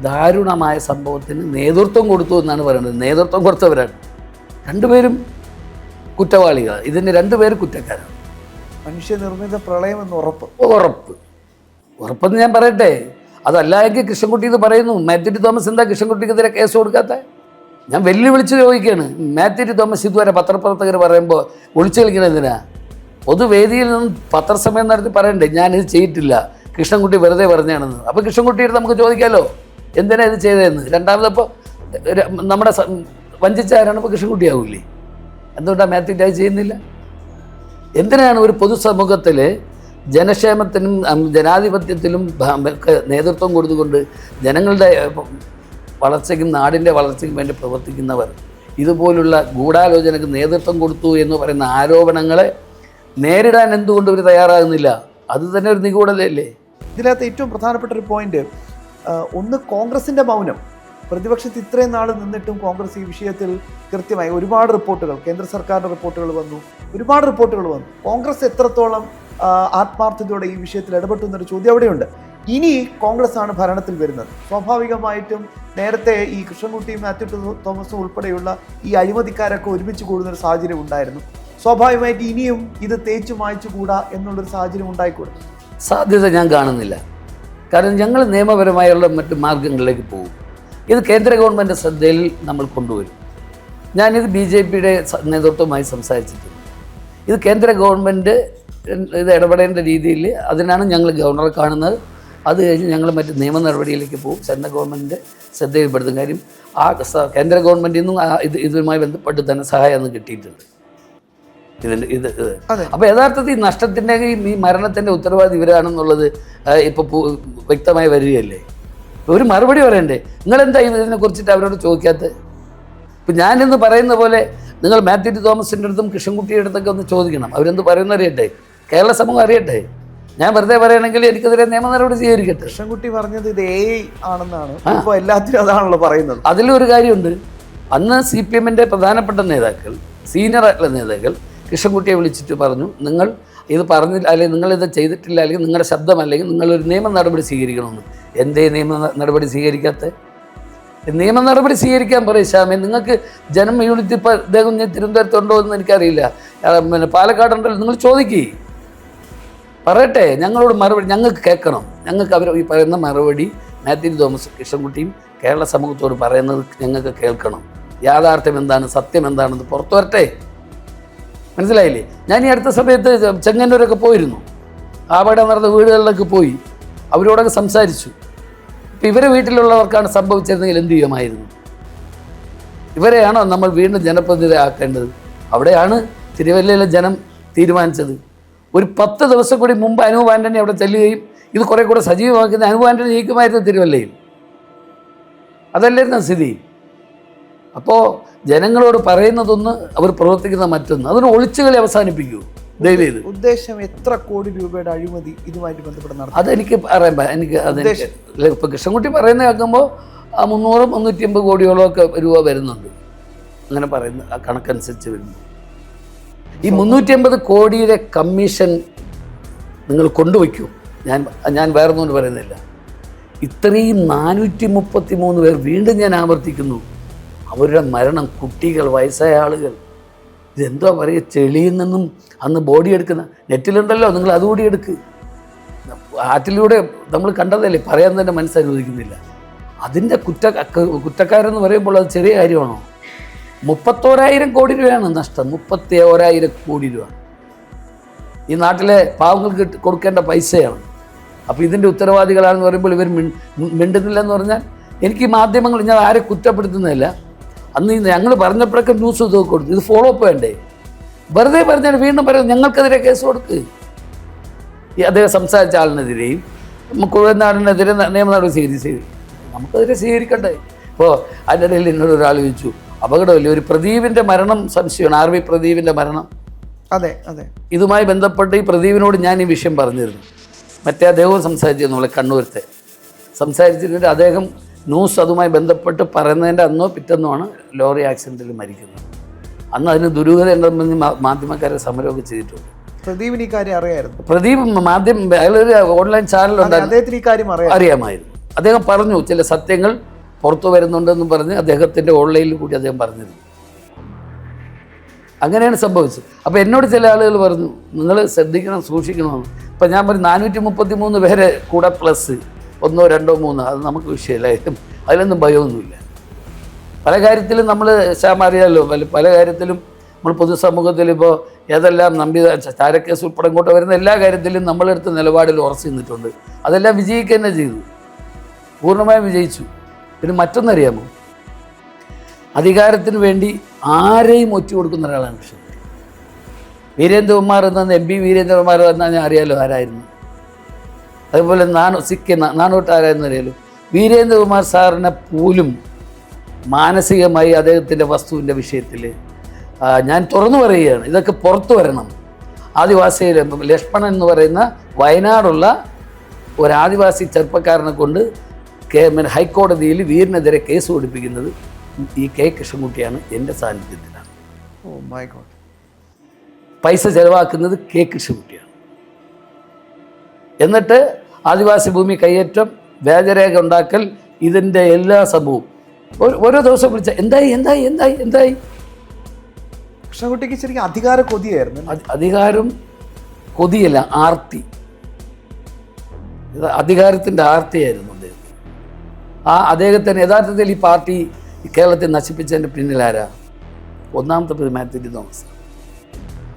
ദാരുണമായ സംഭവത്തിന് നേതൃത്വം കൊടുത്തു എന്നാണ് പറയുന്നത്. നേതൃത്വം കൊടുത്തവരാണ്. രണ്ടുപേരും കുറ്റവാളികൾ. ഇതിന് രണ്ടുപേരും കുറ്റക്കാരാണ്. മനുഷ്യനിർമ്മിത പ്രളയം എന്ന് ഉറപ്പെന്ന് ഞാൻ പറയട്ടെ. അതല്ല എങ്കിൽ കൃഷ്ണൻകുട്ടി ഇത് പറയുന്നു. മാത്യു ടി തോമസ് എന്താ കൃഷ്ണൻകുട്ടിക്കെതിരെ കേസ് കൊടുക്കാത്ത? ഞാൻ വെല്ലുവിളിച്ച് ചോദിക്കുകയാണ്. മാത്യു ടി തോമസ് ഇതുവരെ പത്രപ്രവർത്തകർ പറയുമ്പോൾ ഒളിച്ചു കളിക്കണതിനാ? പൊതുവേദിയിൽ നിന്ന് പത്രസമയം നടത്തി പറയണ്ടേ ഞാനിത് ചെയ്തിട്ടില്ല, കൃഷ്ണൻകുട്ടി വെറുതെ പറഞ്ഞാണെന്ന്. അപ്പോൾ കൃഷ്ണൻകുട്ടിയുടെ നമുക്ക് ചോദിക്കാമല്ലോ എന്തിനാ ഇത് ചെയ്തതെന്ന്. രണ്ടാമതപ്പോൾ നമ്മുടെ വഞ്ചിച്ചാരാണ് ഇപ്പോൾ കൃഷ്ണൻകുട്ടിയാവില്ലേ? എന്തുകൊണ്ടാണ് മാത്യു ടി ചെയ്യുന്നില്ല? എന്തിനാണ് ഒരു പൊതുസമൂഹത്തിൽ ജനക്ഷേമത്തിനും ജനാധിപത്യത്തിലും നേതൃത്വം കൊടുത്തുകൊണ്ട് ജനങ്ങളുടെ വളർച്ചയ്ക്കും നാടിൻ്റെ വളർച്ചയ്ക്കും വേണ്ടി പ്രവർത്തിക്കുന്നവർ ഇതുപോലുള്ള ഗൂഢാലോചനയ്ക്ക് നേതൃത്വം കൊടുത്തു എന്ന് പറയുന്ന ആരോപണങ്ങളെ നേരിടാൻ എന്തുകൊണ്ട് ഇവർ തയ്യാറാകുന്നില്ല? അത് തന്നെ ഒരു നിഗൂഢതയല്ലേ? ഇതിനകത്ത് ഏറ്റവും പ്രധാനപ്പെട്ട ഒരു പോയിന്റ്, ഒന്ന് കോൺഗ്രസിൻ്റെ മൗനം. പ്രതിപക്ഷത്ത് ഇത്രയും നാൾ നിന്നിട്ടും കോൺഗ്രസ് ഈ വിഷയത്തിൽ കൃത്യമായി ഒരുപാട് റിപ്പോർട്ടുകൾ, കേന്ദ്ര സർക്കാരിൻ്റെ റിപ്പോർട്ടുകൾ വന്നു, ഒരുപാട് റിപ്പോർട്ടുകൾ വന്നു. കോൺഗ്രസ് എത്രത്തോളം ആത്മാർത്ഥതയോടെ ഈ വിഷയത്തിൽ ഇടപെട്ടു എന്നൊരു ചോദ്യം അവിടെയുണ്ട്. ഇനി കോൺഗ്രസ് ആണ് ഭരണത്തിൽ വരുന്നത്. സ്വാഭാവികമായിട്ടും നേരത്തെ ഈ കൃഷ്ണൻകുട്ടിയും മാത്യു തോമസും ഉൾപ്പെടെയുള്ള ഈ അഴിമതിക്കാരൊക്കെ ഒരുമിച്ച് കൂടുന്നൊരു സാഹചര്യം ഉണ്ടായിരുന്നു. സ്വാഭാവികമായിട്ട് ഇനിയും ഇത് തേച്ചു മായ്ച്ചു കൂടാ എന്നുള്ളൊരു സാഹചര്യം ഉണ്ടായിക്കൂടെ? സാധ്യത ഞാൻ കാണുന്നില്ല. കാരണം ഞങ്ങൾ നിയമപരമായുള്ള മറ്റ് മാർഗങ്ങളിലേക്ക് പോകും. ഇത് കേന്ദ്ര ഗവൺമെൻറ് ശ്രദ്ധയിൽ നമ്മൾ കൊണ്ടുവരും. ഞാനിത് BJPയുടെ നേതൃത്വവുമായി സംസാരിച്ചിട്ടുണ്ട്. ഇത് കേന്ദ്ര ഗവൺമെൻറ് ഇത് ഇടപെടേണ്ട രീതിയിൽ അതിനാണ് ഞങ്ങൾ ഗവർണറെ കാണുന്നത്. അത് കഴിഞ്ഞ് ഞങ്ങൾ മറ്റ് നിയമ നടപടിയിലേക്ക് പോകും. സെൻട്രൽ ഗവൺമെൻറ് ശ്രദ്ധയിൽപ്പെടുത്തും. കാര്യം ആ കേന്ദ്ര ഗവൺമെൻറ്റിൽ നിന്നും ഇതുമായി ബന്ധപ്പെട്ട് തന്നെ സഹായമൊന്നും കിട്ടിയിട്ടുണ്ട്. അപ്പോൾ യഥാർത്ഥത്തിൽ ഈ നഷ്ടത്തിൻ്റെയും ഈ മരണത്തിൻ്റെ ഉത്തരവാദി ഇവരാണെന്നുള്ളത് ഇപ്പോൾ വ്യക്തമായി വരികയല്ലേ. ഒരു മറുപടി പറയണ്ടേ? നിങ്ങളെന്താ ഇതിനെക്കുറിച്ചിട്ട് അവരോട് ചോദിക്കാത്തത്? ഇപ്പം ഞാനിന്ന് പറയുന്ന പോലെ നിങ്ങൾ മാത്യു തോമസിൻ്റെ അടുത്തും കൃഷ്ണൻകുട്ടിയുടെ അടുത്തൊക്കെ ഒന്ന് ചോദിക്കണം. അവരെന്ത് പറയുന്ന അറിയട്ടെ, കേരള സമൂഹം അറിയട്ടെ. ഞാൻ വെറുതെ പറയണമെങ്കിൽ എനിക്കെതിരെ നിയമ നടപടി സ്വീകരിക്കട്ടെ. കൃഷ്ണൻകുട്ടി പറഞ്ഞത് ഇത് AI ആണെന്നാണ്. ഇപ്പോൾ എല്ലാത്തിനും അതാണല്ലോ പറയുന്നത്. അതിലൊരു കാര്യമുണ്ട്. അന്ന് CPMൻ്റെ പ്രധാനപ്പെട്ട നേതാക്കൾ, സീനിയർ ആയിട്ടുള്ള നേതാക്കൾ കൃഷ്ണൻകുട്ടിയെ വിളിച്ചിട്ട് പറഞ്ഞു, നിങ്ങൾ ഇത് പറഞ്ഞില്ല, അല്ലെങ്കിൽ നിങ്ങളിത് ചെയ്തിട്ടില്ല, അല്ലെങ്കിൽ നിങ്ങളുടെ ശബ്ദം, അല്ലെങ്കിൽ നിങ്ങളൊരു നിയമ നടപടി സ്വീകരിക്കണമെന്ന്. എന്തേ നിയമ നടപടി സ്വീകരിക്കാത്ത? നിയമ നടപടി സ്വീകരിക്കാൻ പറയും ശ്യാമേ. നിങ്ങൾക്ക് ജനം യൂണിറ്റ് ഇപ്പോൾ ഇദ്ദേഹം തിരുവനന്തപുരത്തുണ്ടോ എന്ന് എനിക്കറിയില്ല, പിന്നെ പാലക്കാടുണ്ടല്ലോ. നിങ്ങൾ ചോദിക്കേ, പറയട്ടെ, ഞങ്ങളോട് മറുപടി ഞങ്ങൾക്ക് കേൾക്കണം. ഞങ്ങൾക്ക് അവർ ഈ പറയുന്ന മറുപടി മാത്യു തോമസ് കൃഷ്ണൻകുട്ടിയും കേരള സമൂഹത്തോട് പറയുന്നത് ഞങ്ങൾക്ക് കേൾക്കണം. യാഥാർത്ഥ്യം എന്താണ്, സത്യം എന്താണെന്ന് പുറത്തു വരട്ടെ. മനസ്സിലായില്ലേ? ഞാൻ ഈ അടുത്ത സമയത്ത് ചെങ്ങന്നൂരൊക്കെ പോയിരുന്നു. അവിടെ നടന്ന വീടുകളിലൊക്കെ പോയി അവരോടൊക്കെ സംസാരിച്ചു. ഇപ്പം ഇവരെ വീട്ടിലുള്ളവർക്കാണ് സംഭവിച്ചിരുന്നെങ്കിൽ എന്ത് ചെയ്യുമായിരുന്നു? ഇവരെയാണോ നമ്മൾ വീണ്ടും ജനപ്രതിനിധിയാക്കേണ്ടത്? അവിടെയാണ് തിരുവല്ലയിലെ ജനം തീരുമാനിച്ചത്. ഒരു 10 ദിവസം കൂടി മുമ്പ് അനൂപ് ആൻ്റണി അവിടെ ചെല്ലുകയും ഇത് കുറേ കൂടെ സജീവമാക്കുന്ന അനൂപ് ആൻ്റണി ജയിക്കുമായിരുന്നു തിരുവല്ലയിൽ. അതല്ലായിരുന്നു സ്ഥിതി. അപ്പോൾ ജനങ്ങളോട് പറയുന്നതൊന്ന്, അവർ പ്രവർത്തിക്കുന്ന മറ്റൊന്ന്. അതൊരു ഒളിച്ചുകളി അവസാനിപ്പിക്കൂ ദയവേത്. ഉദ്ദേശം എത്ര കോടി രൂപയുടെ അഴിമതി ഇതുമായിട്ട് ബന്ധപ്പെട്ട് അതെനിക്ക് അറിയാൻ എനിക്ക് ഇപ്പോൾ കൃഷ്ണൻകുട്ടി പറയുന്നത് കേൾക്കുമ്പോൾ 300-350 കോടിയോളമൊക്കെ രൂപ വരുന്നുണ്ട്. അങ്ങനെ പറയുന്ന ആ കണക്കനുസരിച്ച് വരുന്നു. ഈ 350 കോടിയുടെ കമ്മീഷൻ നിങ്ങൾ കൊണ്ടുവയ്ക്കൂ. ഞാൻ വേറൊന്നുകൊണ്ട് പറയുന്നില്ല. ഇത്രയും 433 പേർ, വീണ്ടും ഞാൻ ആവർത്തിക്കുന്നു, അവരുടെ മരണം, കുട്ടികൾ, വയസ്സായ ആളുകൾ, ഇതെന്തോ പറയുക, ചെളിയിൽ നിന്നും അന്ന് ബോഡി എടുക്കുന്ന നെറ്റിലുണ്ടല്ലോ, നിങ്ങൾ അതുകൂടി എടുക്ക്. ആറ്റിലൂടെ നമ്മൾ കണ്ടതല്ലേ, പറയാൻ തന്നെ മനസ്സനുവദിക്കുന്നില്ല. അതിൻ്റെ കുറ്റക്കാരെന്ന് പറയുമ്പോൾ അത് ചെറിയ കാര്യമാണോ? 31,000 കോടി രൂപയാണ് നഷ്ടം. 31,000 കോടി രൂപ ഈ നാട്ടിലെ പാവങ്ങൾക്ക് കൊടുക്കേണ്ട പൈസയാണ്. അപ്പോൾ ഇതിൻ്റെ ഉത്തരവാദികളാണെന്ന് പറയുമ്പോൾ ഇവർ മിണ്ടുന്നില്ലെന്ന് പറഞ്ഞാൽ, എനിക്ക് മാധ്യമങ്ങൾ, ഞാൻ ആരെ കുറ്റപ്പെടുത്തുന്നില്ല, അന്ന് ഞങ്ങൾ പറഞ്ഞപ്പോഴൊക്കെ ന്യൂസ് ഇതൊക്കെ കൊടുത്തു. ഇത് ഫോളോ അപ്പ് വേണ്ടേ? വെറുതെ പറഞ്ഞാൽ വീണ്ടും പറയും ഞങ്ങൾക്കെതിരെ കേസ് കൊടുക്ക്. ഈ അദ്ദേഹം സംസാരിച്ച ആളിനെതിരെയും കുഴൽനാടിനെതിരെ നിയമ നടപടി സ്വീകരിച്ച് നമുക്കെതിരെ സ്വീകരിക്കണ്ടേ? ഇപ്പോൾ അതിനിടയിൽ എന്നോട് ഒരാൾ ചോദിച്ചു, അപകടമില്ല, ഒരു പ്രദീപിൻ്റെ മരണം സംശയമാണ്, RV പ്രദീപിൻ്റെ മരണം. അതെ അതെ, ഇതുമായി ബന്ധപ്പെട്ട് ഈ പ്രദീപിനോട് ഞാൻ ഈ വിഷയം പറഞ്ഞിരുന്നു. മറ്റേ അദ്ദേഹവും സംസാരിച്ചിരുന്നു, നമ്മളെ കണ്ണൂരത്തെ സംസാരിച്ചിരുന്നിട്ട് അദ്ദേഹം ന്യൂസ് അതുമായി ബന്ധപ്പെട്ട് പറയുന്നതിൻ്റെ അന്നോ പിറ്റന്നോ ആണ് ലോറി ആക്സിഡൻറ്റിൽ മരിക്കുന്നത്. അന്ന് അതിന് ദുരൂഹത ഉണ്ടെന്ന് മാധ്യമക്കാരെ സമരമൊക്കെ ചെയ്തിട്ടുണ്ട്. പ്രദീപിന് ഈ കാര്യം അറിയായിരുന്നു. പ്രദീപ് അയാളൊരു ഓൺലൈൻ ചാനലുണ്ടായിരുന്നു, ഈ കാര്യം അറിയാമായിരുന്നു. അദ്ദേഹം പറഞ്ഞു ചില സത്യങ്ങൾ പുറത്തു വരുന്നുണ്ടെന്ന് പറഞ്ഞ് അദ്ദേഹത്തിൻ്റെ ഓൺലൈനിൽ കൂടി അദ്ദേഹം പറഞ്ഞിരുന്നു. അങ്ങനെയാണ് സംഭവിച്ചത്. അപ്പോൾ എന്നോട് ചില ആളുകൾ പറഞ്ഞു, നിങ്ങൾ ശ്രദ്ധിക്കണം, സൂക്ഷിക്കണമെന്ന്. ഇപ്പം ഞാൻ പറഞ്ഞു 433 പേരെ കൂടെ പ്ലസ് 1, 2, 3, അത് നമുക്ക് വിഷയമല്ല. അതിലൊന്നും ഭയമൊന്നുമില്ല. പല കാര്യത്തിലും നമ്മൾ അറിയാമല്ലോ, പല കാര്യത്തിലും നമ്മൾ പൊതുസമൂഹത്തിൽ ഇപ്പോൾ ഏതെല്ലാം ചാരക്കേസ് ഉൾപ്പെടെ ഇങ്ങോട്ട് വരുന്ന എല്ലാ കാര്യത്തിലും നമ്മളെടുത്ത നിലപാടിൽ ഉറച്ചു നിന്നിട്ടുണ്ട്. അതെല്ലാം വിജയിക്കുക തന്നെ ചെയ്തു, പൂർണ്ണമായും വിജയിച്ചു. പിന്നെ മറ്റൊന്നറിയാമോ, അധികാരത്തിന് വേണ്ടി ആരെയും ഒറ്റ കൊടുക്കുന്ന ഒരാളാണ് കൃഷ്ണൻ. വീരേന്ദ്രകുമാർ എന്ന MP വീരേന്ദ്രകുമാർ എന്നാൽ ഞാൻ അറിയാലോ ആരായിരുന്നു. അതുപോലെ നാനോട്ട് ആരായിരുന്നു അറിയാലോ. വീരേന്ദ്രകുമാർ സാറിനെ പോലും മാനസികമായി അദ്ദേഹത്തിൻ്റെ വസ്തുവിൻ്റെ വിഷയത്തിൽ ഞാൻ തുറന്നു പറയുകയാണ്, ഇതൊക്കെ പുറത്തു വരണം. ആദിവാസിയിലെ ലക്ഷ്മണൻ എന്ന് പറയുന്ന വയനാടുള്ള ഒരു ആദിവാസി ചെറുപ്പക്കാരനെ കൊണ്ട് ഹൈക്കോടതിയിൽ വീരിനെതിരെ കേസ് കൊടുപ്പിക്കുന്നത് ഈ കെ കൃഷ്ണൻകുട്ടിയാണ്, എൻ്റെ സാന്നിധ്യത്തിലാണ്. Oh my God. പൈസ ചെലവാക്കുന്നത് കെ കൃഷ്ണൻകുട്ടിയാണ്. എന്നിട്ട് ആദിവാസി ഭൂമി കയ്യേറ്റം, വ്യാജരേഖ ഉണ്ടാക്കൽ, ഇതിൻ്റെ എല്ലാ സംഭവവും ഓരോ ദിവസം വിളിച്ച എന്തായി. കൃഷ്ണൻകുട്ടിക്ക് ശരിക്കും അധികാര കൊതിയായിരുന്നു. അധികാരം കൊതിയല്ല, ആർത്തി. അധികാരത്തിൻ്റെ ആർത്തിയായിരുന്നു അദ്ദേഹം. അദ്ദേഹത്തിന് യഥാർത്ഥത്തിൽ ഈ പാർട്ടി കേരളത്തെ നശിപ്പിച്ചതിൻ്റെ പിന്നിലാരാ? ഒന്നാമത്തെ പ്രതി Mathew T Thomas.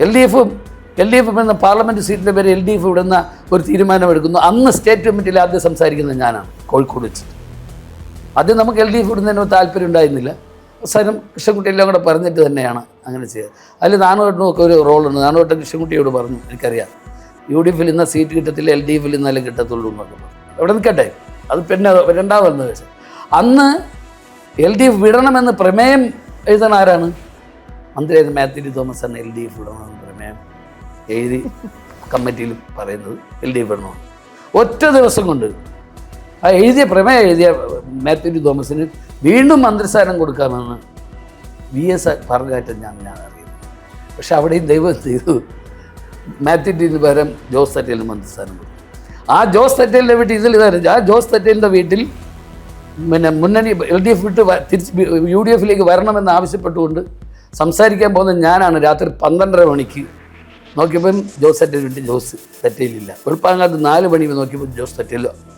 L D F എന്ന പാർലമെൻറ്റ് സീറ്റിൻ്റെ പേര് LDF ഇവിടുന്ന ഒരു തീരുമാനമെടുക്കുന്നു. അന്ന് സ്റ്റേറ്റ് കമ്മിറ്റിയിൽ ആദ്യം സംസാരിക്കുന്നത് ഞാനാണ്, കോഴിക്കോട് വെച്ചിട്ട്. ആദ്യം നമുക്ക് LDF ഇടുന്നതിന് താല്പര്യം ഉണ്ടായിരുന്നില്ല. അവസാനം കൃഷ്ണൻകുട്ടി എല്ലാം കൂടെ പറഞ്ഞിട്ട് തന്നെയാണ് അങ്ങനെ ചെയ്യുക. അതിൽ നാണുവേട്ടനൊക്കെ ഒരു റോളുണ്ട്. നാണുവേട്ടൻ കൃഷ്ണൻകുട്ടിയോട് പറഞ്ഞു, എനിക്കറിയാം UDF ഇന്ന സീറ്റ് കിട്ടത്തില്ല, LDF ഇന്നലെ കിട്ടത്തുള്ളൂ എന്നൊക്കെ പറഞ്ഞു. അവിടെ നിൽക്കട്ടെ, അത് പിന്നെ രണ്ടാമതെന്ന് വെച്ചാൽ അന്ന് LDF വിടണമെന്ന് പ്രമേയം എഴുതാൻ ആരാണ്? മന്ത്രിയായിരുന്നു മാത്യു ടി തോമസ് ആണ്. LDF വിടണമെന്ന് പ്രമേയം എഴുതി കമ്മിറ്റിയിൽ പറയുന്നത് LDF വിടണമെന്ന്. ഒറ്റ ദിവസം കൊണ്ട് ആ പ്രമേയം എഴുതിയ മാത്യു ടി തോമസിന് വീണ്ടും മന്ത്രിസ്ഥാനം കൊടുക്കാമെന്ന് VS പറഞ്ഞായിട്ട് ഞാൻ അറിയുന്നു. പക്ഷെ അവിടെയും ദൈവം ചെയ്തു, മാത്യു ടിന് പകരം ജോസ് തെറ്റേലിന് മന്ത്രിസ്ഥാനം കൊടുത്തു. ആ ജോസ് തെറ്റേലിൻ്റെ വീട്ടിൽ ഇതായിരുന്നു. ആ ജോസ് തെറ്റേലിൻ്റെ വീട്ടിൽ പിന്നെ മുന്നണി LDF വിട്ട് തിരിച്ച് UDF വരണമെന്ന് ആവശ്യപ്പെട്ടുകൊണ്ട് സംസാരിക്കാൻ പോകുന്ന ഞാനാണ്. രാത്രി 12:30 മണിക്ക് നോക്കിയപ്പം ജോസ് തെറ്റേൽ വീട്ടിൽ ജോസ് തെറ്റേലില്ല. വെളുപ്പാങ്ങാലത്ത് 4 മണി നോക്കിയപ്പോൾ ജോസ് തെറ്റേൽ വന്നു.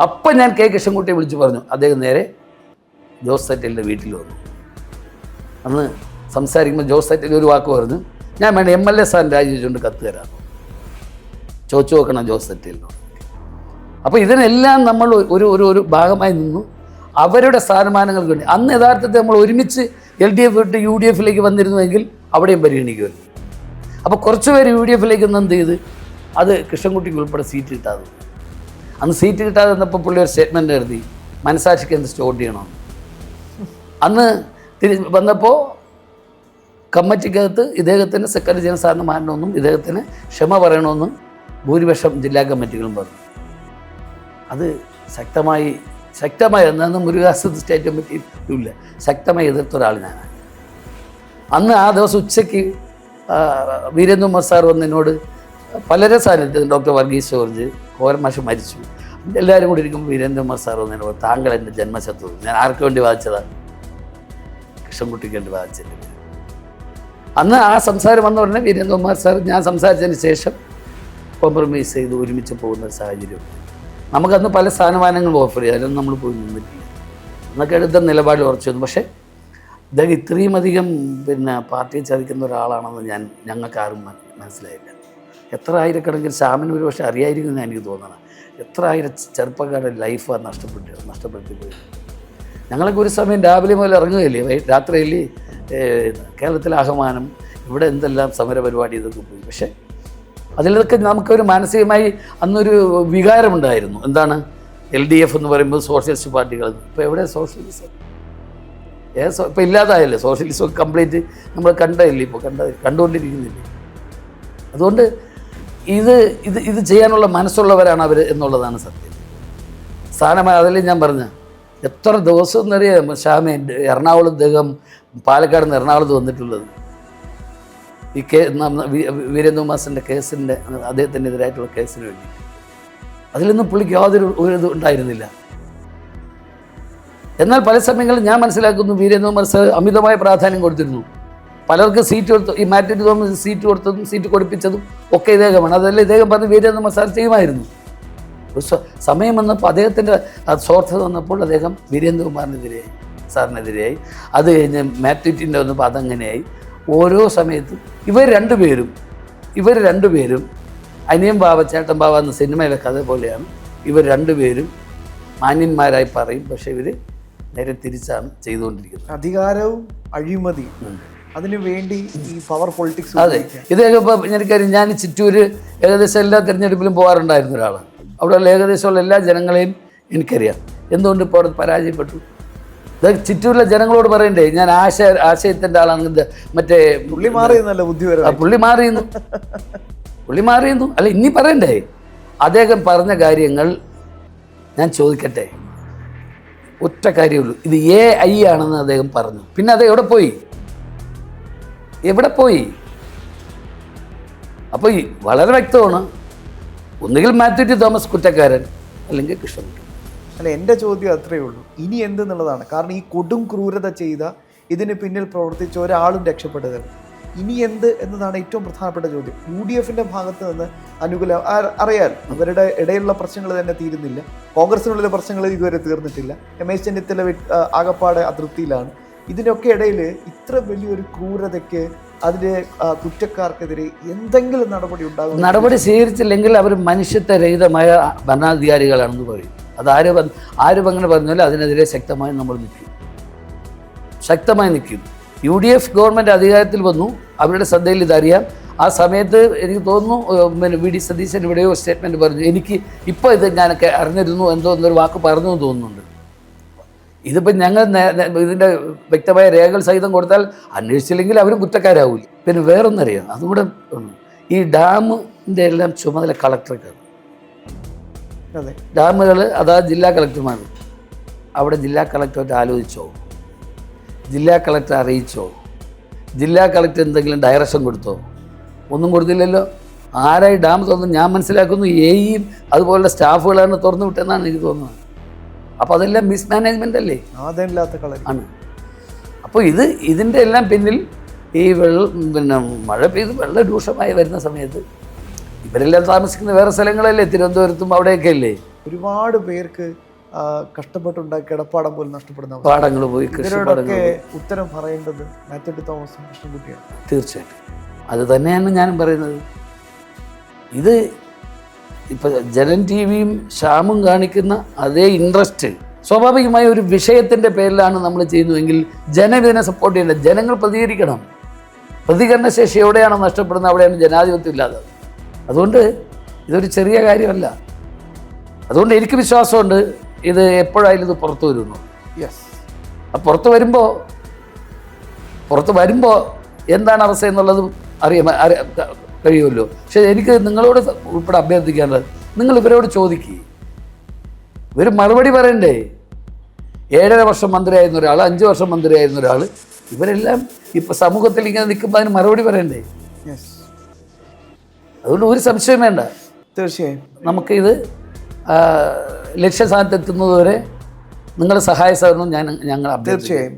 അപ്പം ഞാൻ കെ കൃഷ്ണൻകുട്ടിയെ വിളിച്ച് പറഞ്ഞു, അദ്ദേഹം നേരെ ജോസ് തെറ്റേലിൻ്റെ വീട്ടിൽ വന്നു. അന്ന് സംസാരിക്കുമ്പോൾ ജോസ് തെറ്റേൽ ഒരു വാക്ക് പറഞ്ഞു, ഞാൻ വേണ്ട MLA സ്ഥാനം രാജിവെച്ചുകൊണ്ട് കത്ത് തരാം, ചോദിച്ചു നോക്കണം ജോസ് തെറ്റേലിനോട്. അപ്പോൾ ഇതിനെല്ലാം നമ്മൾ ഒരു ഭാഗമായി നിന്നു. അവരുടെ സ്ഥാനമാനങ്ങൾക്ക് വേണ്ടി അന്ന് യഥാർത്ഥത്തിൽ നമ്മൾ ഒരുമിച്ച് LDF വിട്ട് UDF വന്നിരുന്നുവെങ്കിൽ അവിടെയും പരിഗണിക്കുമല്ലോ. അപ്പോൾ കുറച്ച് പേര് UDF എന്ത് ചെയ്ത്, അത് കൃഷ്ണൻകുട്ടിക്ക് ഉൾപ്പെടെ സീറ്റ് കിട്ടാതെ. അന്ന് സീറ്റ് കിട്ടാതെ വന്നപ്പോൾ പുള്ളി ഒരു സ്റ്റേറ്റ്മെൻറ്റ് എഴുതി, മനസാക്ഷിക്ക് എന്ത് സ്റ്റോർ ചെയ്യണം. അന്ന് വന്നപ്പോൾ കമ്മിറ്റിക്കകത്ത് ഇദ്ദേഹത്തിന് സെക്രട്ടറി ജനറൽ സ്ഥാനം മാറണമെന്നും ഇദ്ദേഹത്തിന് ക്ഷമ പറയണമെന്നും ഭൂരിപക്ഷം ജില്ലാ കമ്മിറ്റികളും പറഞ്ഞു. അത് ശക്തമായി എന്നാന്ന് മുരുകാസത്ത് സ്റ്റേറ്റ് കമ്മിറ്റി ഇല്ല, ശക്തമായി എതിർത്ത ഒരാൾ ഞാനാണ്. അന്ന് ആ ദിവസം ഉച്ചയ്ക്ക് വീരേന്ദ്രകുമാർ സാർ വന്ന് എന്നോട് പലരെ സാന്നിധ്യത്തിൽ, ഡോക്ടർ വർഗീസ് ജോർജ്, കോരമാഷ് മരിച്ചു, എല്ലാവരും കൂടി ഇരിക്കുമ്പോൾ വീരേന്ദ്രകുമാർ സാർ വന്ന് എന്നോട്, താങ്കൾ എൻ്റെ ജന്മശത്രു, ഞാൻ ആർക്ക് വേണ്ടി വാദിച്ചതാണ്? കൃഷ്ണൻകുട്ടിക്ക് വേണ്ടി വാദിച്ചത്. അന്ന് ആ സംസാരം വന്ന ഉടനെ വീരേന്ദ്രകുമാർ സാർ ഞാൻ സംസാരിച്ചതിന് ശേഷം കോംപ്രമൈസ് ചെയ്ത് ഒരുമിച്ച് പോകുന്ന ഒരു സാഹചര്യം. നമുക്കന്ന് പല സ്ഥാനമാനങ്ങളും ഓഫർ ചെയ്യും, അതിലൊന്നും നമ്മൾ പോയി നിന്നിട്ടില്ല. എന്നൊക്കെ എടുത്ത നിലപാടിൽ ഉറച്ചു വന്നു. പക്ഷേ ഇദ്ദേഹം ഇത്രയും അധികം പാർട്ടിയെ ചതിക്കുന്ന ഒരാളാണെന്ന് ഞങ്ങൾക്ക് ആരും മനസ്സിലായില്ല. എത്ര ആയിരക്കണക്കിന് ശ്യാമിന് ഒരു പക്ഷേ അറിയായിരിക്കും എനിക്ക് തോന്നണം. എത്ര ആയിരം ചെറുപ്പക്കാരുടെ ലൈഫാണ് നഷ്ടപ്പെടുത്തി പോയി. ഞങ്ങളൊക്കെ ഒരു സമയം രാവിലെ മുതൽ ഇറങ്ങുകയല്ലേ, രാത്രിയിൽ കേരളത്തിലെ ആഹ്വാനം, ഇവിടെ എന്തെല്ലാം സമരപരിപാടി ഇതൊക്കെ പോയി. പക്ഷേ അതിലൊക്കെ നമുക്കൊരു മാനസികമായി അന്നൊരു വികാരമുണ്ടായിരുന്നു. എന്താണ് LDF എന്ന് പറയുമ്പോൾ സോഷ്യലിസ്റ്റ് പാർട്ടികൾ. ഇപ്പോൾ എവിടെ സോഷ്യലിസം? ഇപ്പോൾ ഇല്ലാതായല്ലേ സോഷ്യലിസം, കംപ്ലീറ്റ് നമ്മൾ കണ്ടില്ലേ, ഇപ്പോൾ കണ്ടുകൊണ്ടിരിക്കുന്നില്ലേ. അതുകൊണ്ട് ഇത് ചെയ്യാനുള്ള മനസ്സുള്ളവരാണ് അവർ എന്നുള്ളതാണ് സത്യം. സ്ഥാനമായി അതിൽ ഞാൻ പറഞ്ഞ എത്ര ദിവസം എന്നറിയാം ശ്യാമ എറണാകുളം പാലക്കാട് നിന്ന് എറണാകുളത്ത് വന്നിട്ടുള്ളത്. ഈ വീരേന്ദ്രകുമാറിൻ്റെ കേസിൻ്റെ, അദ്ദേഹത്തിനെതിരായിട്ടുള്ള കേസിന് വേണ്ടി. അതിലൊന്നും പുള്ളിക്ക് യാതൊരു ഇത് ഉണ്ടായിരുന്നില്ല. എന്നാൽ പല സമയങ്ങളിൽ ഞാൻ മനസ്സിലാക്കുന്നു വീരേന്ദ്രകുമാർ സാർ അമിതമായ പ്രാധാന്യം കൊടുത്തിരുന്നു. പലർക്ക് സീറ്റ് കൊടുത്തു, ഈ മാത്യു ടി തോമസ് സീറ്റ് കൊടുത്തതും സീറ്റ് കൊടുപ്പിച്ചതും ഒക്കെ ഇദ്ദേഹമാണ്. അതല്ല ഇദ്ദേഹം പറഞ്ഞ് വീരേന്ദ്രകുമാർ സാർ ചെയ്യുമായിരുന്നു. ഒരു സമയം വന്നപ്പോൾ അദ്ദേഹത്തിൻ്റെ സ്വാർത്ഥത വന്നപ്പോൾ അദ്ദേഹം സാറിനെതിരെയായി. അത് കഴിഞ്ഞ് മാത്യു ടിൻ്റെ വന്നപ്പോൾ അതങ്ങനെയായി. ഓരോ സമയത്തും ഇവർ രണ്ടുപേരും അനിയൻ ബാവ ചേട്ടൻ ബാവ എന്ന സിനിമയിലെ കഥ പോലെയാണ്. ഇവർ രണ്ടുപേരും മാന്യന്മാരായി പറയും, പക്ഷെ ഇവർ നേരെ തിരിച്ചാണ് ചെയ്തുകൊണ്ടിരിക്കുന്നത്. അധികാരവും അഴിമതി, അതിനു വേണ്ടി ഈ പവർ പൊളിറ്റിക്സ്. അതെ, ഇതൊക്കെ ഇപ്പോൾ എനിക്കറിയാം. ഞാൻ ചിറ്റൂർ ഏകദേശം എല്ലാ തിരഞ്ഞെടുപ്പിലും പോകാറുണ്ടായിരുന്ന ഒരാളാണ്. അവിടെയുള്ള ഏകദേശമുള്ള എല്ലാ ജനങ്ങളെയും എനിക്കറിയാം. എന്തുകൊണ്ട് ഇപ്പോൾ അവിടെ പരാജയപ്പെട്ടു? ചിറ്റൂരിലെ ജനങ്ങളോട് പറയണ്ടേ, ഞാൻ ആശയത്തിൻ്റെ ആളാണ്. മറ്റേ പുള്ളി മാറിയെന്നല്ല ബുദ്ധിപരം, പുള്ളി മാറിയുന്നു അല്ല, ഇനി പറയണ്ടേ? അദ്ദേഹം പറഞ്ഞ കാര്യങ്ങൾ ഞാൻ ചോദിക്കട്ടെ. ഒറ്റ കാര്യമുള്ളൂ, ഇത് AI ആണെന്ന് അദ്ദേഹം പറഞ്ഞു. പിന്നെ അത് എവിടെ പോയി? അപ്പോൾ വളരെ വ്യക്തമാണ്, ഒന്നുകിൽ മാത്യു ടി തോമസ് കുറ്റക്കാരൻ, അല്ലെങ്കിൽ കൃഷ്ണൻകുട്ടി. അല്ല, എൻ്റെ ചോദ്യം അത്രയേ ഉള്ളൂ, ഇനി എന്തെന്നുള്ളതാണ്. കാരണം ഈ കൊടും ക്രൂരത ചെയ്ത, ഇതിന് പിന്നിൽ പ്രവർത്തിച്ച ഒരാളും രക്ഷപ്പെട്ടതല്ല. ഇനി എന്ത് എന്നതാണ് ഏറ്റവും പ്രധാനപ്പെട്ട ചോദ്യം. UDFന്റെ ഭാഗത്ത് നിന്ന് അനുകൂല അറിയാൻ അവരുടെ ഇടയിലുള്ള പ്രശ്നങ്ങൾ തന്നെ തീരുന്നില്ല. കോൺഗ്രസിനുള്ളിലെ പ്രശ്നങ്ങൾ ഇതുവരെ തീർന്നിട്ടില്ല. രമേശ് ചെന്നിത്തല ആകപ്പാടെ അതൃപ്തിയിലാണ്. ഇതിനൊക്കെ ഇടയിൽ ഇത്ര വലിയൊരു ക്രൂരതയ്ക്ക്, അതിൻ്റെ കുറ്റക്കാർക്കെതിരെ എന്തെങ്കിലും നടപടി ഉണ്ടാകും? നടപടി സ്വീകരിച്ചില്ലെങ്കിൽ അവർ മനുഷ്യത്വരഹിതമായ ഭരണാധികാരികളാണെന്ന് പറയും. അത് ആരും അങ്ങനെ പറഞ്ഞാലും അതിനെതിരെ ശക്തമായി നമ്മൾ നിൽക്കും. UDF ഗവൺമെൻറ് അധികാരത്തിൽ വന്നു, അവരുടെ ശ്രദ്ധയിൽ ഇതറിയാം. ആ സമയത്ത് എനിക്ക് തോന്നുന്നു VD സതീശൻ ഇവിടെയോ സ്റ്റേറ്റ്മെൻറ്റ് പറഞ്ഞു, എനിക്ക് ഇപ്പോൾ ഇത് ഞാനൊക്കെ അറിഞ്ഞിരുന്നു എന്നൊരു വാക്ക് പറഞ്ഞു തോന്നുന്നുണ്ട്. ഇതിപ്പോൾ ഞങ്ങൾ ഇതിൻ്റെ വ്യക്തമായ രേഖകൾ സഹിതം കൊടുത്താൽ അന്വേഷിച്ചില്ലെങ്കിൽ അവരും കുറ്റക്കാരാവില്ല. പിന്നെ വേറൊന്നറിയാം, അതുകൂടെ ഈ ഡാമിൻ്റെ എല്ലാം ചുമതല കളക്ടർക്കാണ്. ഡാമുകൾ അതാ ജില്ലാ കളക്ടർമാർ. അവിടെ ജില്ലാ കളക്ടറായിട്ട് ആലോചിച്ചോ? ജില്ലാ കളക്ടർ അറിയിച്ചോ? ജില്ലാ കളക്ടർ എന്തെങ്കിലും ഡയറക്ഷൻ കൊടുത്തോ? ഒന്നും കൊടുത്തില്ലല്ലോ. ആരായി ഡാം തുറന്നു? ഞാൻ മനസ്സിലാക്കുന്നു AEയും അതുപോലുള്ള സ്റ്റാഫുകളാണ് തുറന്നു വിട്ടെന്നാണ് എനിക്ക് തോന്നുന്നത്. അപ്പോൾ അതെല്ലാം മിസ്മാനേജ്മെൻ്റ് അല്ലേ? അതില്ലാത്ത കളക്ടർ ആണ്. അപ്പോൾ ഇതിൻ്റെ എല്ലാം പിന്നിൽ ഈ മഴ പെയ്ത് വെള്ളം രൂക്ഷമായി വരുന്ന സമയത്ത് ഇവരെല്ലാം താമസിക്കുന്ന വേറെ സ്ഥലങ്ങളല്ലേ, തിരുവനന്തപുരത്തും അവിടെയൊക്കെ അല്ലേ. ഒരുപാട് പേർക്ക് കഷ്ടപ്പെട്ടുണ്ടാക്കി കിടപ്പാടം പോലും നഷ്ടപ്പെടുന്ന പാടങ്ങൾ പോയി, ഇവരോടൊക്കെ ഉത്തരം പറയേണ്ടത് മാത്യു ടി തോമസും കൃഷ്ണൻകുട്ടിയാണ്. തീർച്ചയായിട്ടും അത് തന്നെയാണ് ഞാനും പറയുന്നത്. ഇത് ഇപ്പം ജനൻ TVയും ശ്യാമും കാണിക്കുന്ന അതേ ഇൻട്രസ്റ്റ് സ്വാഭാവികമായ ഒരു വിഷയത്തിൻ്റെ പേരിലാണ് നമ്മൾ ചെയ്യുന്നതെങ്കിൽ ജനം ഇതിനെ സപ്പോർട്ട് ചെയ്യേണ്ടത്. ജനങ്ങൾ പ്രതികരിക്കണം. പ്രതികരണശേഷി എവിടെയാണോ നഷ്ടപ്പെടുന്നത് അവിടെയാണ് ജനാധിപത്യം ഇല്ലാതെ. അതുകൊണ്ട് ഇതൊരു ചെറിയ കാര്യമല്ല. അതുകൊണ്ട് എനിക്ക് വിശ്വാസമുണ്ട് ഇത് എപ്പോഴായാലും ഇത് പുറത്തു വരുന്നു. പുറത്ത് വരുമ്പോൾ എന്താണ് അവസ്ഥ എന്നുള്ളത് അറിയാൻ കഴിയുമല്ലോ. പക്ഷേ എനിക്ക് നിങ്ങളോട് ഉൾപ്പെടെ അഭ്യർത്ഥിക്കാനുള്ളത്, നിങ്ങൾ ഇവരോട് ചോദിക്കുക, ഇവർ മറുപടി പറയണ്ടേ. 7.5 വർഷം മന്ത്രിയായിരുന്ന ഒരാൾ, 5 വർഷം മന്ത്രിയായിരുന്ന ഒരാൾ, ഇവരെല്ലാം ഇപ്പോൾ സമൂഹത്തിൽ ഇങ്ങനെ നിൽക്കുമ്പോൾ അതിന് മറുപടി പറയണ്ടേ. അതുകൊണ്ട് ഒരു സംശയം വേണ്ട. തീർച്ചയായും നമുക്കിത് ലക്ഷ്യസ്ഥാനത്തെത്തുന്നതുവരെ നിങ്ങളുടെ സഹായ സഹകരണം ഞങ്ങൾ തീർച്ചയായും